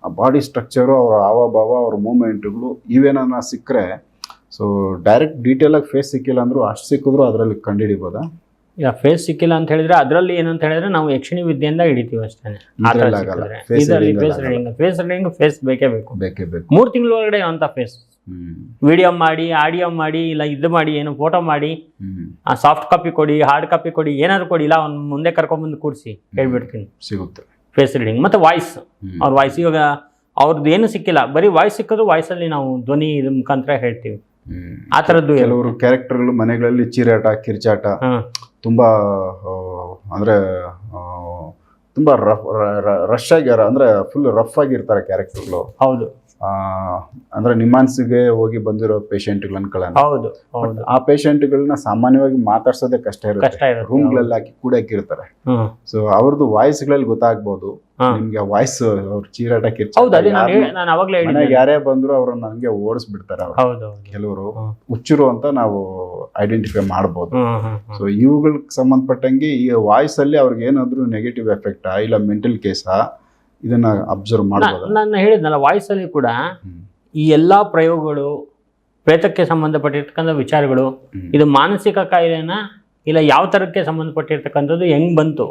ಆ ಬಾಡಿ ಸ್ಟ್ರಕ್ಚರು, ಅವ್ರ ಹಾವಭಾವ, ಅವ್ರ ಮೂಮೆಂಟ್ಗಳು ಇವೇನ ಸಿಕ್ಕರೆ, ಸೊ ಡೈರೆಕ್ಟ್ ಡೀಟೇಲ್ ಆಗಿ ಫೇಸ್ ಸಿಕ್ಕಿಲ್ಲ ಅಂದ್ರೂ ಅಷ್ಟು ಸಿಕ್ಕಿದ್ರು ಅದರಲ್ಲಿ ಕಂಡುಹಿಡಿಬೋದಾ? ಫೇಸ್ ಸಿಕ್ಕಿಲ್ಲ ಅಂತ ಹೇಳಿದ್ರೆ ಅದರಲ್ಲಿ ಏನಂತ ಹೇಳಿದ್ರೆ ನಾವು ಯಕ್ಷಿಣಿ ವಿದ್ಯೆಯಿಂದ ಹಿಡಿತೀವಿ ಅಷ್ಟೇ. ಫೇಸ್ ರೀಡಿಂಗ್ ಫೇಸ್ ಬೇಕೇ ಬೇಕು. 3 ತಿಂಗಳ ಒಳಗಡೆ ಅಂತ ಫೇಸ್ ವಿಡಿಯೋ ಮಾಡಿ, ಆಡಿಯೋ ಮಾಡಿ, ಇಲ್ಲ ಇದು ಮಾಡಿ, ಏನು ಫೋಟೋ ಮಾಡಿ, ಆ ಸಾಫ್ಟ್ ಕಾಪಿ ಕೊಡಿ, ಹಾರ್ಡ್ ಕಾಪಿ ಕೊಡಿ, ಏನಾದ್ರು ಕೊಡಿ, ಇಲ್ಲ ಅವ್ನು ಮುಂದೆ ಕರ್ಕೊಂಡ್ಬಂದು ಕೂರಿಸಿ ಹೇಳ್ಬಿಡ್ತೀನಿ, ಸಿಗುತ್ತೆ ಫೇಸ್ ರೀಡಿಂಗ್. ಮತ್ತೆ ವಾಯ್ಸ್, ಅವ್ರ ವಾಯ್ಸ್, ಇವಾಗ ಅವ್ರದ್ದು ಏನು ಸಿಕ್ಕಿಲ್ಲ, ಬರೀ ವಾಯ್ಸ್ ಸಿಕ್ಕಿದ್ರು ವಾಯ್ಸಲ್ಲಿ ನಾವು ಧ್ವನಿ ಮುಖಾಂತರ ಹೇಳ್ತೀವಿ. ಆ ಥರದ್ದು ಕೆಲವರು ಕ್ಯಾರೆಕ್ಟರ್ಗಳು ಮನೆಗಳಲ್ಲಿ ಚೀರಾಟ, ಕಿರ್ಚಾಟ, ತುಂಬಾ ಅಂದ್ರೆ ತುಂಬಾ ರಶ್ ಆಗ್ಯಾರ, ಅಂದ್ರೆ ಫುಲ್ ರಫ್ ಆಗಿರ್ತಾರೆ ಕ್ಯಾರೆಕ್ಟರ್ಗಳು. ಹೌದು. ಅಂದ್ರೆ ನಿಮ್ಮಾನ್ಸಿಗೆ ಹೋಗಿ ಬಂದಿರೋ ಪೇಷಂಟ್ಗಳು ಅನ್ಕೊಳ್ಳೋಣ. ಹೌದು. ಆ ಪೇಷಂಟ್ಗಳನ್ನ ಸಾಮಾನ್ಯವಾಗಿ ಮಾತಾಡ್ಸೋದೇ ಕಷ್ಟ ಇರುತ್ತೆ. ರೂಮ್ಗಳಲ್ಲಿ ಹಾಕಿ ಕೂಡ ಹಾಕಿರ್ತಾರೆ. ಸೊ ಅವ್ರದ್ದು ವಾಯ್ಸ್ಗಳಲ್ಲಿ ಗೊತ್ತಾಗ್ಬೋದು ನಿಮ್ಗೆ. ವಾಯ್ಸ್ ಅವ್ರ ಚೀರಾಟ, ಕಿರ್ಚಾಟ, ಯಾರೇ ಬಂದ್ರು ಅವ್ರನ್ನ ನನಗೆ ಓಡಿಸ್ಬಿಡ್ತಾರೆ ಅವ್ರು. ಕೆಲವರು ಹುಚ್ಚರು ಅಂತ ನಾವು ಐಡೆಂಟಿಫೈ ಮಾಡ್ಬೋದು. ಸೊ ಇವುಗಳಿಗೆ ಸಂಬಂಧಪಟ್ಟಂಗೆ ಈ ವಾಯ್ಸ್ ಅಲ್ಲಿ ಅವ್ರಿಗೆ ಏನಾದ್ರು ನೆಗೆಟಿವ್ ಎಫೆಕ್ಟಾ ಇಲ್ಲ ಮೆಂಟಲ್ ಕೇಸಾ, ಇದನ್ನ ಅಬ್ಸರ್ವ್ ಮಾಡಬಹುದು. ನಾನು ಹೇಳಿದ್ನಲ್ಲ, ವಾಯ್ಸ್ ಅಲ್ಲಿ ಕೂಡ ಈ ಎಲ್ಲ ಪ್ರಯೋಗಗಳು, ಪ್ರೇತಕ್ಕೆ ಸಂಬಂಧಪಟ್ಟಿರ್ತಕ್ಕಂಥ ವಿಚಾರಗಳು, ಇದು ಮಾನಸಿಕ ಕಾಯಿಲೆನ ಇಲ್ಲ ಯಾವ ಥರಕ್ಕೆ ಸಂಬಂಧಪಟ್ಟಿರ್ತಕ್ಕಂಥದ್ದು ಹೆಂಗ್ ಬಂತು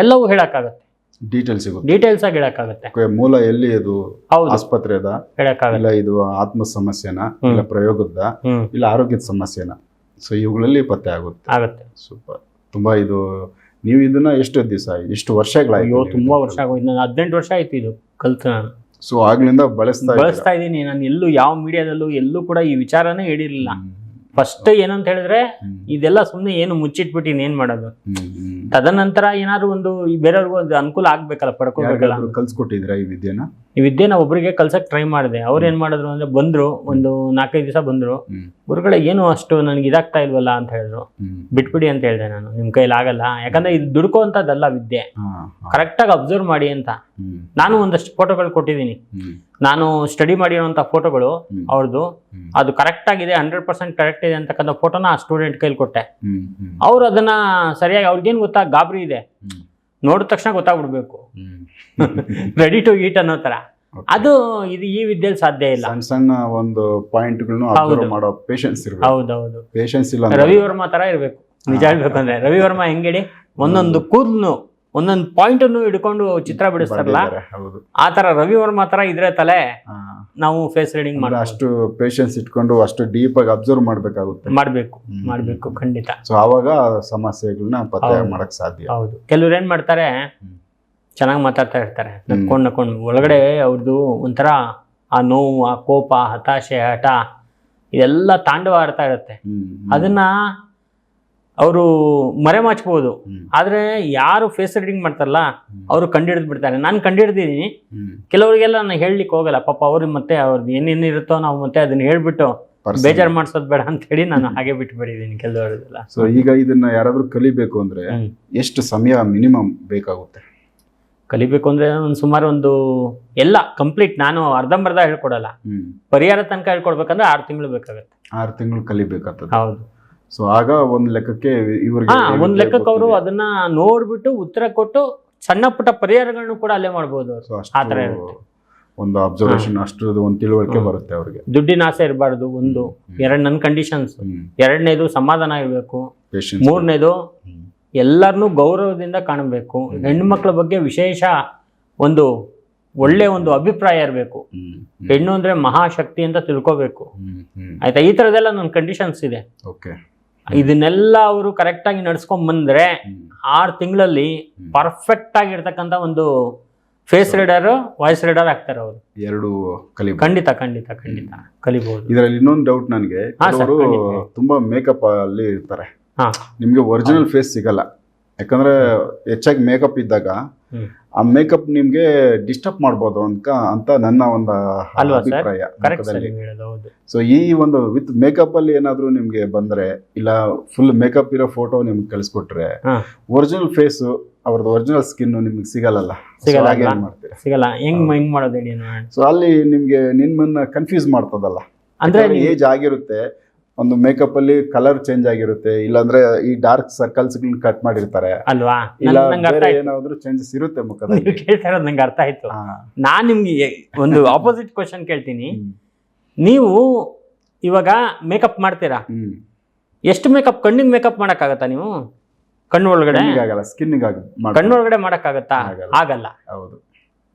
ಎಲ್ಲವೂ ಹೇಳಕ್ಕಾಗತ್ತೆ. ಡೀಟೇಲ್ಸ್ ಆಗಿ ಹೇಳಕ್ಕಾಗತ್ತೆ. ಮೂಲ ಎಲ್ಲಿ ಇದು ಹೌದು, ಆಸ್ಪತ್ರೆ ಅದ ಹೇಳಕ್ಕಾಗಲ್ಲ. ಇಲ್ಲ ಇದು ಆತ್ಮ ಸಮಸ್ಯೆನ ಇಲ್ಲ ಪ್ರಯೋಗದ ಇಲ್ಲ ಆರೋಗ್ಯದ ಸಮಸ್ಯೆನ, ಸೊ ಇವುಗಳಲ್ಲಿ ಪತ್ತೆ ಆಗುತ್ತೆ. ಸೂಪರ್. ತುಂಬಾ ಇದು ನೀವು ಇದನ್ನ ಎಷ್ಟು ದಿವಸ ಎಷ್ಟು ವರ್ಷಗಳಾಯ್ತು? ತುಂಬಾ ವರ್ಷ ಆಗೋಯ್ತು. ನಾನು 18 ವರ್ಷ ಆಯ್ತು ಇದು ಕಲ್ತು ನಾನು. ಸೊ ಆಗ್ಲಿಂದ ಬಳಸ್ತಾ ಇದ್ದೀನಿ. ನಾನು ಎಲ್ಲೂ ಯಾವ ಮೀಡಿಯಾದಲ್ಲೂ ಎಲ್ಲೂ ಕೂಡ ಈ ವಿಚಾರನೇ ಹೇಳಿರಲಿಲ್ಲ. ಫಸ್ಟ್ ಏನಂತ ಹೇಳಿದ್ರೆ ಇದೆಲ್ಲ ಸುಮ್ಮನೆ ಏನು ಮುಚ್ಚಿಟ್ಬಿಟ್ಟು ಏನ್ ಮಾಡೋದು. ತದನಂತರ ಏನಾದ್ರು ಒಂದು ಬೇರೆಯವ್ರಿಗೂ ಒಂದು ಅನುಕೂಲ ಆಗ್ಬೇಕಲ್ಲ, ಪಡ್ಕೋಬೇಕಲ್ಲ. ಕಲ್ಸ್ಕೊಟ್ಟಿದ್ರ ಈ ವಿದ್ಯೆನ? ಈ ವಿದ್ಯೆ ನಾವು ಒಬ್ಬರಿಗೆ ಕಲ್ಸಕ್ ಟ್ರೈ ಮಾಡಿದೆ. ಅವ್ರು ಏನ್ ಮಾಡಿದ್ರು ಅಂದ್ರೆ ಬಂದ್ರು, ಒಂದು 4-5 ದಿವಸ ಬಂದ್ರು. ಗುರುಗಳೇ ಏನು ಅಷ್ಟು ನನಗೆ ಇದಾಗ್ತಾ ಇಲ್ವಲ್ಲ ಅಂತ ಹೇಳಿದ್ರು. ಬಿಟ್ಬಿಡಿ ಅಂತ ಹೇಳಿದೆ ನಾನು, ನಿಮ್ ಕೈಲಿ ಆಗಲ್ಲ. ಯಾಕಂದ್ರೆ ಇದು ದುಡ್ಕೋಂತದ್ದಲ್ಲ ವಿದ್ಯೆ, ಕರೆಕ್ಟಾಗಿ ಅಬ್ಸರ್ವ್ ಮಾಡಿ ಅಂತ. ನಾನು ಒಂದಷ್ಟು ಫೋಟೋಗಳು ಕೊಟ್ಟಿದ್ದೀನಿ. ನಾನು ಸ್ಟಡಿ ಮಾಡಿರೋಂಥ ಫೋಟೋಗಳು ಅವ್ರದ್ದು, ಅದು ಕರೆಕ್ಟ್ ಆಗಿದೆ, 100% ಕರೆಕ್ಟ್ ಇದೆ ಅಂತಕ್ಕಂಥ ಫೋಟೋನ ಆ ಸ್ಟೂಡೆಂಟ್ ಕೈಲಿ ಕೊಟ್ಟೆ. ಅವ್ರು ಅದನ್ನ ಸರಿಯಾಗಿ, ಅವ್ರಿಗೇನು ಗೊತ್ತಾ, ಗಾಬರಿ ಇದೆ, ನೋಡಿದ ತಕ್ಷಣ ಗೊತ್ತಾಗ್ಬಿಡ್ಬೇಕು, ರೆಡಿ ಟು ಈಟ್ ಅನ್ನೋ ತರ. ಅದು ಇದು ಈ ವಿದ್ಯೆಯಲ್ಲಿ ಸಾಧ್ಯ ಇಲ್ಲ. ಸಣ್ಣ ಒಂದು ಪಾಯಿಂಟ್ಗಳನ್ನು ಅಬ್ಸರ್ವ್ ಮಾಡೋ ಪೇಷನ್ಸ್ ಇರಬೇಕು. ಹೌದೌದು, ಪೇಷನ್ಸ್ ಇಲ್ಲ. ರವಿ ವರ್ಮಾ ತರ ಇರಬೇಕು ನಿಜ ಹೇಳ್ಬೇಕಂದ್ರೆ. ರವಿ ವರ್ಮಾ ಹೆಂಗೇಳಿ ಒಂದೊಂದು ಕೂದಲು ಒಂದೊಂದು ಪಾಯಿಂಟ್ ಅನ್ನು ಹಿಡ್ಕೊಂಡು ಚಿತ್ರ ಬಿಡಿಸ್ತಾರಲ್ಲ, ಆ ತರ ರವಿ ವರ್ಮಾ ತರ ಇದ್ರೆ ತಲೆ ನಾವು ಫೇಸ್ ರೀಡಿಂಗ್ ಮಾಡಿ ಅಷ್ಟು ಪೇಷನ್ಸ್ ಇಟ್ಕೊಂಡು ಅಷ್ಟು ಡೀಪ್ ಆಗಿ ಅಬ್ಸರ್ವ್ ಮಾಡ್ಬೇಕು ಖಂಡಿತ. ಸೊ ಆವಾಗ ಸಮಸ್ಯೆಗಳನ್ನ ಪತ್ತೆ ಮಾಡಕ್ ಸಾಧ್ಯ. ಹೌದು, ಕೆಲವ್ರು ಏನ್ ಮಾಡ್ತಾರೆ, ಚೆನ್ನಾಗಿ ಮಾತಾಡ್ತಾ ಇರ್ತಾರೆ, ನಕ್ಕೊಂಡು ಒಳಗಡೆ ಅವ್ರದ್ದು ಒಂಥರ ಆ ನೋವು, ಆ ಕೋಪ, ಹತಾಶೆ, ಹಠ ಇದೆಲ್ಲ ತಾಂಡವ ಆಡ್ತಾ ಇರುತ್ತೆ. ಅದನ್ನ ಅವರು ಮರೆಮಾಚ್ಬೋದು. ಆದ್ರೆ ಯಾರು ಫೇಸ್ ರೀಡಿಂಗ್ ಮಾಡ್ತಾರಲ್ಲ ಅವರು ಕಂಡಿಡಿದ್ ಬಿಡ್ತಾರೆ. ನಾನು ಕಂಡಿಡ್ದಿದ್ದೀನಿ. ಕೆಲವರಿಗೆಲ್ಲ ನಾನು ಹೇಳಲಿಕ್ಕೆ ಹೋಗಲ್ಲ, ಪಾಪ ಅವ್ರಿಗೆ ಮತ್ತೆ ಅವ್ರದ್ದು ಏನೇನಿರುತ್ತೋ ನಾವು ಮತ್ತೆ ಅದನ್ನ ಹೇಳ್ಬಿಟ್ಟು ಬೇಜಾರು ಮಾಡ್ಸೋದು ಬೇಡ ಅಂತ ಹೇಳಿ ನಾನು ಹಾಗೆ ಬಿಟ್ಬಿಟ್ಟಿದ್ದೀನಿ ಕೆಲವರಿಗೆಲ್ಲ. ಸೊ ಈಗ ಇದನ್ನ ಯಾರಾದ್ರೂ ಕಲಿಬೇಕು ಅಂದ್ರೆ ಎಷ್ಟು ಸಮಯ ಮಿನಿಮಮ್ ಬೇಕಾಗುತ್ತೆ? ಕಲಿಬೇಕು ಅಂದ್ರೆ ಸುಮಾರು ಒಂದು ಎಲ್ಲ ಕಂಪ್ಲೀಟ್, ನಾನು ಅರ್ಧಂಬರ್ಧ ಹೇಳ್ಕೊಡಲ್ಲ. ಪರಿಹಾರ ತನಕ ಹೇಳ್ಕೊಡ್ಬೇಕಂದ್ರೆ 6 ತಿಂಗಳು ಬೇಕಾಗುತ್ತೆ. 6 ತಿಂಗಳು ಕಲಿಬೇಕಾಗ್ತದೆ. ಹೌದು. ಸೊ ಆಗ ಒಂದ್ ಲೆಕ್ಕಕ್ಕೆ ಇವ್ರಿಗೆ ಒಂದ್ ಲೆಕ್ಕಕ್ಕೆ ಅವರು ಅದನ್ನ ನೋಡ್ಬಿಟ್ಟು ಉತ್ತರ ಕೊಟ್ಟು ಸಣ್ಣ ಪುಟ್ಟ ಪರಿಹಾರಗಳನ್ನು ಕೂಡ ಅಲ್ಲೇ ಮಾಡ್ಬೋದು. ಆ ತರ ಒಂದು ಅಬ್ಸರ್ವೇಷನ್, ಅಷ್ಟರದ್ದು ಒಂದು ತಿಳುವಳಿಕೆ ಬರುತ್ತೆ ಅವ್ರಿಗೆ. ದುಡ್ಡಿನ ಆಸೆ ಇರಬಾರ್ದು ಒಂದು. ನನ್ನ ಕಂಡೀಷನ್ಸ್. 2ನೇದು ಸಮಾಧಾನ ಇರಬೇಕು. 3ನೇದು ಎಲ್ಲರನ್ನೂ ಗೌರವದಿಂದ ಕಾಣಬೇಕು. ಹೆಣ್ಮಕ್ಳ ಬಗ್ಗೆ ವಿಶೇಷ ಒಂದು ಒಳ್ಳೆ ಒಂದು ಅಭಿಪ್ರಾಯ ಇರಬೇಕು. ಹೆಣ್ಣು ಅಂದ್ರೆ ಮಹಾಶಕ್ತಿ ಅಂತ ತಿಳ್ಕೋಬೇಕು. ಆಯ್ತಾ, ಈ ತರದೆಲ್ಲ ನನ್ನ ಕಂಡೀಷನ್ಸ್ ಇದೆ. ಇದನ್ನೆಲ್ಲ ಅವರು ಕರೆಕ್ಟ್ ಆಗಿ ನಡ್ಸ್ಕೊಂಡ್ ಬಂದ್ರೆ 6 ತಿಂಗಳಲ್ಲಿ ಪರ್ಫೆಕ್ಟ್ ಆಗಿರ್ತಕ್ಕಂಥ ಒಂದು ಫೇಸ್ ರೀಡರ್, ವಾಯ್ಸ್ ರೀಡರ್ ಆಗ್ತಾರೆ ಅವರು. 2 ಕಲಿಬಹುದು. ಖಂಡಿತ ಕಲಿಬಹುದು. ಇದರಲ್ಲಿ ಇನ್ನೊಂದು ಡೌಟ್ ನನಗೆ, ಅವರು ತುಂಬಾ ಮೇಕಪ್ ಅಲ್ಲಿ ಇರ್ತಾರೆ, ನಿಮ್ಗೆ ಒರಿಜಿನಲ್ ಫೇಸ್ ಸಿಗಲ್ಲ. ಯಾಕಂದ್ರೆ ಹೆಚ್ಚಾಗಿ ಮೇಕಪ್ ಇದ್ದಾಗ ಆ ಮೇಕಪ್ ನಿಮ್ಗೆ ಡಿಸ್ಟರ್ಬ್ ಮಾಡ್ಬೋದು ಅಂತ ನನ್ನ ಒಂದು ಅಭಿಪ್ರಾಯ. ಸೊ ಈ ಒಂದು ವಿತ್ ಮೇಕಪ್ ಅಲ್ಲಿ ಏನಾದ್ರು ನಿಮ್ಗೆ ಬಂದ್ರೆ, ಇಲ್ಲ ಫುಲ್ ಮೇಕಪ್ ಇರೋ ಫೋಟೋ ನಿಮ್ಗೆ ಕಳಿಸ್ಕೊಟ್ರೆ ಒರಿಜಿನಲ್ ಫೇಸ್, ಅವ್ರದ್ದು ಒರಿಜಿನಲ್ ಸ್ಕಿನ್ ನಿಮ್ಗೆ ಸಿಗಲ್ಲ. ಸಿಗಲ್ಲ. ಹೆಂಗ್ ಮಾಡೋದು ಹೇಳಿ? ಸೊ ಅಲ್ಲಿ ನಿಮ್ಗೆ ನಿಮ್ಮನ್ನ ಕನ್ಫ್ಯೂಸ್ ಮಾಡ್ತದಲ್ಲ. ಅಂದ್ರೆ ಏಜ್ ಆಗಿರುತ್ತೆ, ಒಂದು ಮೇಕಪ್ ಅಲ್ಲಿ ಕಲರ್ ಚೇಂಜ್ ಆಗಿರುತ್ತೆ, ಇಲ್ಲಾಂದ್ರೆ ಈ ಡಾರ್ಕ್ ಸರ್ಕಲ್ಸ್ ಕಟ್ ಮಾಡಿರ್ತಾರೆ ಅಲ್ವಾ, ಇಲ್ಲ ಬೇರೆ ಏನಾದ್ರು ಚೇಂಜಸ್ ಇರುತ್ತೆ ಮುಖದಲ್ಲಿ. ಕೇಳ್ತಾ ಇರೋದು ನಂಗೆ ಅರ್ಥ ಆಯ್ತು. ನಾನ್ ನಿಮ್ಗೆ ಒಂದು ಆಪೋಸಿಟ್ ಕ್ವಶನ್ ಕೇಳ್ತೀನಿ. ನೀವು ಇವಾಗ ಮೇಕಪ್ ಮಾಡ್ತೀರಾ, ಎಷ್ಟು ಮೇಕಪ್? ಕಣ್ಣಿಗೆ ಮೇಕಪ್ ಮಾಡಕ್ಕಾಗತ್ತಾ ನೀವು? ಕಣ್ಣು ಒಳಗಡೆ ಕಣ್ಣೊಳಗಡೆ ಮಾಡಕ್ಕಾಗತ್ತಾ? ಆಗಲ್ಲ. ಹೌದು.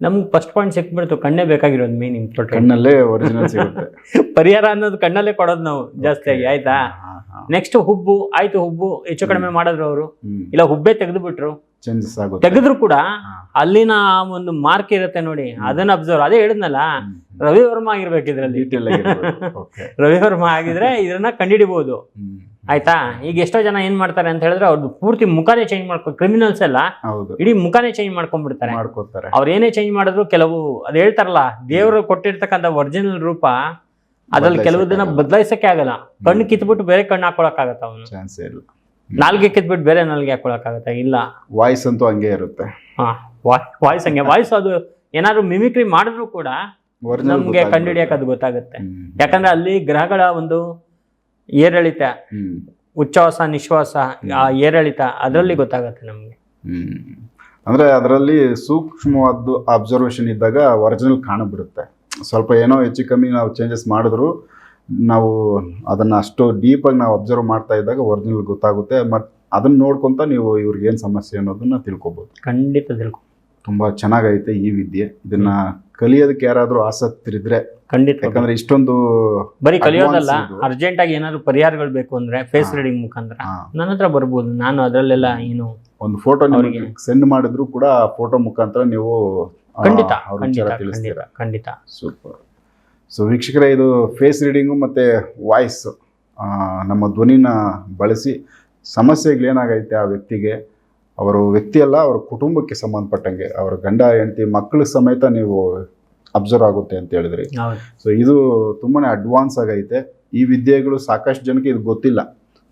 ನಮ್ಗೆ ಫಸ್ಟ್ ಪಾಯಿಂಟ್ ಸಿಕ್ಬಿಡ್ತು, ಕಣ್ಣೇ ಬೇಕಾಗಿರೋದು ಮೇನ್ ಇಂಪಾರ್ಟೆಂಟ್. ಕಣ್ಣಲ್ಲೇ ಒರಿಜಿನಲ್ ಸಿಗುತ್ತೆ. ಪರಿಹಾರ ಅನ್ನೋದು ಕಣ್ಣಲ್ಲೇ ಕೊಡೋದು ನಾವು ಜಾಸ್ತಿಯಾಗಿ. ಆಯ್ತಾ, ನೆಕ್ಸ್ಟ್ ಹುಬ್ಬು ಆಯ್ತು, ಹುಬ್ಬು ಹೆಚ್ಚು ಕಡಿಮೆ ಮಾಡಿದ್ರು ಅವರು, ಇಲ್ಲ ಹುಬ್ಬೆ ತೆಗೆದು ಬಿಟ್ರು, ತೆಗೆದ್ರು ಕೂಡ ಅಲ್ಲಿನ ಒಂದು ಮಾರ್ಕ್ ಇರುತ್ತೆ ನೋಡಿ, ಅದನ್ನ ಅಬ್ಸರ್ವ್. ಅದೇ ಹೇಳಿದ್ನಲ್ಲ, ರವಿ ವರ್ಮಾ ಆಗಿರ್ಬೇಕು ಇದ್ರಲ್ಲಿ. ರವಿ ವರ್ಮಾ ಆಗಿದ್ರೆ ಇದನ್ನ ಕಂಡುಹಿಡಿಬಹುದು. ಆಯ್ತಾ, ಈಗ ಎಷ್ಟೋ ಜನ ಏನ್ ಮಾಡ್ತಾರೆ ಅಂತ ಹೇಳಿದ್ರೆ, ಅವ್ರದ್ದು ಪೂರ್ತಿ ಮುಖಾನೇ ಚೇಂಜ್ ಕ್ರಿಮಿನಲ್ಸ್ ಎಲ್ಲ ಇಡೀ ಮುಖಾನೇ ಚೇಂಜ್ ಮಾಡ್ಕೊಂಡ್ಬಿಡ್ತಾರೆ. ಅವ್ರು ಏನೇ ಚೇಂಜ್ ಮಾಡಿದ್ರು ಕೆಲವು ಅದ್ ಹೇಳ್ತಾರಲ್ಲ, ದೇವರು ಕೊಟ್ಟಿರ್ತಕ್ಕಂಥ ಒರಿಜಿನಲ್ ರೂಪ ಅದ್ರಲ್ಲಿ ಕೆಲವುದನ್ನ ಬದಲಾಯಿಸಕ್ಕೆ ಆಗಲ್ಲ. ಕಣ್ಣು ಕಿತ್ಬಿಟ್ಟು ಬೇರೆ ಕಣ್ಣು ಹಾಕೊಳಕ್ ಆಗತ್ತ? ಅವನು ನಾಲ್ಗೆ ಕಿತ್ಬಿಟ್ಟು ಬೇರೆ ನಾಲ್ಗೆ ಹಾಕೊಳಕ್ ಆಗತ್ತ? ಇಲ್ಲ. ವಾಯ್ಸ್ ಅಂತೂ ಹಂಗೆ ಇರುತ್ತೆ. ವಾಯ್ಸ್ ಹಂಗೆ. ವಾಯ್ಸ್ ಅದು ಏನಾದ್ರು ಮಿಮಿಕ್ರಿ ಮಾಡಿದ್ರು ಕೂಡ ನಮ್ಗೆ ಕಂಡುಹಿಡಿಯಕ್ ಅದು ಗೊತ್ತಾಗುತ್ತೆ. ಯಾಕಂದ್ರೆ ಅಲ್ಲಿ ಗ್ರಹಗಳ ಒಂದು ಏರಿಳಿತ, ಉಚ್ಛ್ವಾಸ ನಿಶ್ವಾಸ, ಆ ಏರಿಳಿತ ಅದರಲ್ಲಿ ಗೊತ್ತಾಗತ್ತೆ ನಮ್ಗೆ. ಅಂದ್ರೆ ಅದರಲ್ಲಿ ಸೂಕ್ಷ್ಮವಾದ ಅಬ್ಸರ್ವೇಷನ್ ಇದ್ದಾಗ ಒರಿಜಿನಲ್ ಕಾಣಬಿಡುತ್ತೆ. ಸ್ವಲ್ಪ ಏನೋ ಹೆಚ್ಚು ಕಮ್ಮಿ ನಾವು ಚೇಂಜಸ್ ಮಾಡಿದ್ರು ನಾವು ಅದನ್ನು ಅಷ್ಟು ಡೀಪಾಗಿ ನಾವು ಅಬ್ಸರ್ವ್ ಮಾಡ್ತಾ ಇದ್ದಾಗ ಒರಿಜಿನಲ್ ಗೊತ್ತಾಗುತ್ತೆ. ಮತ್ತು ಅದನ್ನು ನೋಡ್ಕೊತ ನೀವು ಇವ್ರಿಗೆ ಏನು ಸಮಸ್ಯೆ ಅನ್ನೋದನ್ನ ತಿಳ್ಕೊಬೋದು. ಖಂಡಿತ ತಿಳ್ಕೊ. ತುಂಬ ಚೆನ್ನಾಗೈತೆ ಈ ವಿದ್ಯೆ. ಇದನ್ನ ಕಲಿಯೋದಕ್ಕೆ ಯಾರಾದರೂ ಆಸಕ್ತರಿದ್ರೆ ಖಂಡಿತ, ಯಾಕಂದ್ರೆ ಇಷ್ಟೊಂದು ಬರೀ ಕಲಿಯೋದಲ್ಲ, ಅರ್ಜೆಂಟ್ ಆಗಿ ಏನಾದ್ರು ಪರಿಹಾರಗಳು ಬೇಕು ಅಂದ್ರೆ ಫೇಸ್ ರೀಡಿಂಗ್ ಮುಖಾಂತರ ನನ್ನ ಹತ್ರ ಬರ್ಬೋದು. ನಾನು ಅದರಲ್ಲೆಲ್ಲ ಏನು ಒಂದು ಫೋಟೋ ನಿಮಗೆ ಸೆಂಡ್ ಮಾಡಿದ್ರು ಕೂಡ ಆ ಫೋಟೋ ಮುಖಾಂತರ ನೀವು ಖಂಡಿತ ಅವ್ರ ಖಂಡಿತ ವಿಚಾರ ತಿಳಿಸ್ತೀರಾ. ಖಂಡಿತ. ಸೂಪರ್. ಸೊ ವೀಕ್ಷಕರೇ, ಇದು ಫೇಸ್ ರೀಡಿಂಗು ಮತ್ತು ವಾಯ್ಸ್, ನಮ್ಮ ಧ್ವನಿನ ಬಳಸಿ ಸಮಸ್ಯೆಗಳೇನಾಗೈತೆ ಆ ವ್ಯಕ್ತಿಗೆ, ಅವರು ವ್ಯಕ್ತಿ ಅಲ್ಲ ಅವ್ರ ಕುಟುಂಬಕ್ಕೆ ಸಂಬಂಧಪಟ್ಟಂಗೆ, ಅವರ ಗಂಡ ಹೆಂಡತಿ ಮಕ್ಕಳ ಸಮೇತ ನೀವು ಅಬ್ಸರ್ವ್ ಆಗುತ್ತೆ ಅಂತ ಹೇಳಿದ್ರಿ. ಸೊ ಇದು ತುಂಬಾ ಅಡ್ವಾನ್ಸ್ ಆಗೈತೆ. ಈ ವಿದ್ಯೆಗಳು ಸಾಕಷ್ಟು ಜನಕ್ಕೆ ಇದು ಗೊತ್ತಿಲ್ಲ.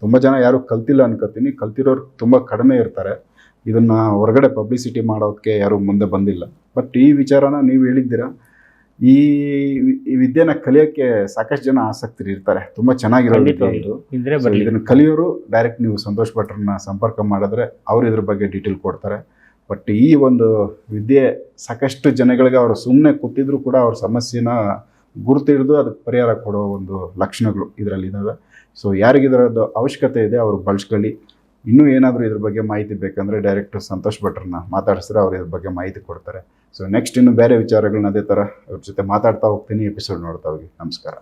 ತುಂಬ ಜನ ಯಾರು ಕಲ್ತಿಲ್ಲ ಅನ್ಕೋತೀನಿ, ಕಲ್ತಿರೋರು ತುಂಬ ಕಡಿಮೆ ಇರ್ತಾರೆ. ಇದನ್ನು ಹೊರಗಡೆ ಪಬ್ಲಿಸಿಟಿ ಮಾಡೋಕ್ಕೆ ಯಾರು ಮುಂದೆ ಬಂದಿಲ್ಲ. ಬಟ್ ಈ ವಿಚಾರನ ನೀವು ಹೇಳಿದ್ದೀರಾ, ಈ ವಿದ್ಯೆನ ಕಲಿಯೋಕ್ಕೆ ಸಾಕಷ್ಟು ಜನ ಆಸಕ್ತರು ಇರ್ತಾರೆ. ತುಂಬ ಚೆನ್ನಾಗಿರೋ ವಿದ್ಯೆ ಇದು. ಇದನ್ನು ಕಲಿಯೋರು ಡೈರೆಕ್ಟ್ ನೀವು ಸಂತೋಷ್ ಭಟ್ರನ್ನ ಸಂಪರ್ಕ ಮಾಡಿದ್ರೆ ಅವ್ರು ಇದ್ರ ಬಗ್ಗೆ ಡೀಟೇಲ್ ಕೊಡ್ತಾರೆ. ಬಟ್ ಈ ಒಂದು ವಿದ್ಯೆ ಸಾಕಷ್ಟು ಜನಗಳಿಗೆ ಅವರು ಸುಮ್ಮನೆ ಕೂತಿದ್ರು ಕೂಡ ಅವ್ರ ಸಮಸ್ಯೆನ ಗುರುತಿಡಿದು ಅದಕ್ಕೆ ಪರಿಹಾರ ಕೊಡೋ ಒಂದು ಲಕ್ಷಣಗಳು ಇದರಲ್ಲಿ ಇದ್ದಾವೆ. ಸೊ ಯಾರಿಗಿದರದ್ದು ಅವಶ್ಯಕತೆ ಇದೆ ಅವರು ಬಳಸ್ಕೊಳ್ಳಿ. ಇನ್ನೂ ಏನಾದರೂ ಇದ್ರ ಬಗ್ಗೆ ಮಾಹಿತಿ ಬೇಕಂದರೆ ಡೈರೆಕ್ಟ್ ಸಂತೋಷ್ ಭಟ್ರನ್ನ ಮಾತಾಡಿಸಿದ್ರೆ ಅವ್ರು ಇದ್ರ ಬಗ್ಗೆ ಮಾಹಿತಿ ಕೊಡ್ತಾರೆ. ಸೊ ನೆಕ್ಸ್ಟ್ ಇನ್ನು ಬೇರೆ ವಿಚಾರಗಳನ್ನ ಅದೇ ಥರ ಅವ್ರ ಜೊತೆ ಮಾತಾಡ್ತಾ ಹೋಗ್ತೀನಿ. ಎಪಿಸೋಡ್ ನೋಡ್ತಾ ಹೋಗಿ. ನಮಸ್ಕಾರ.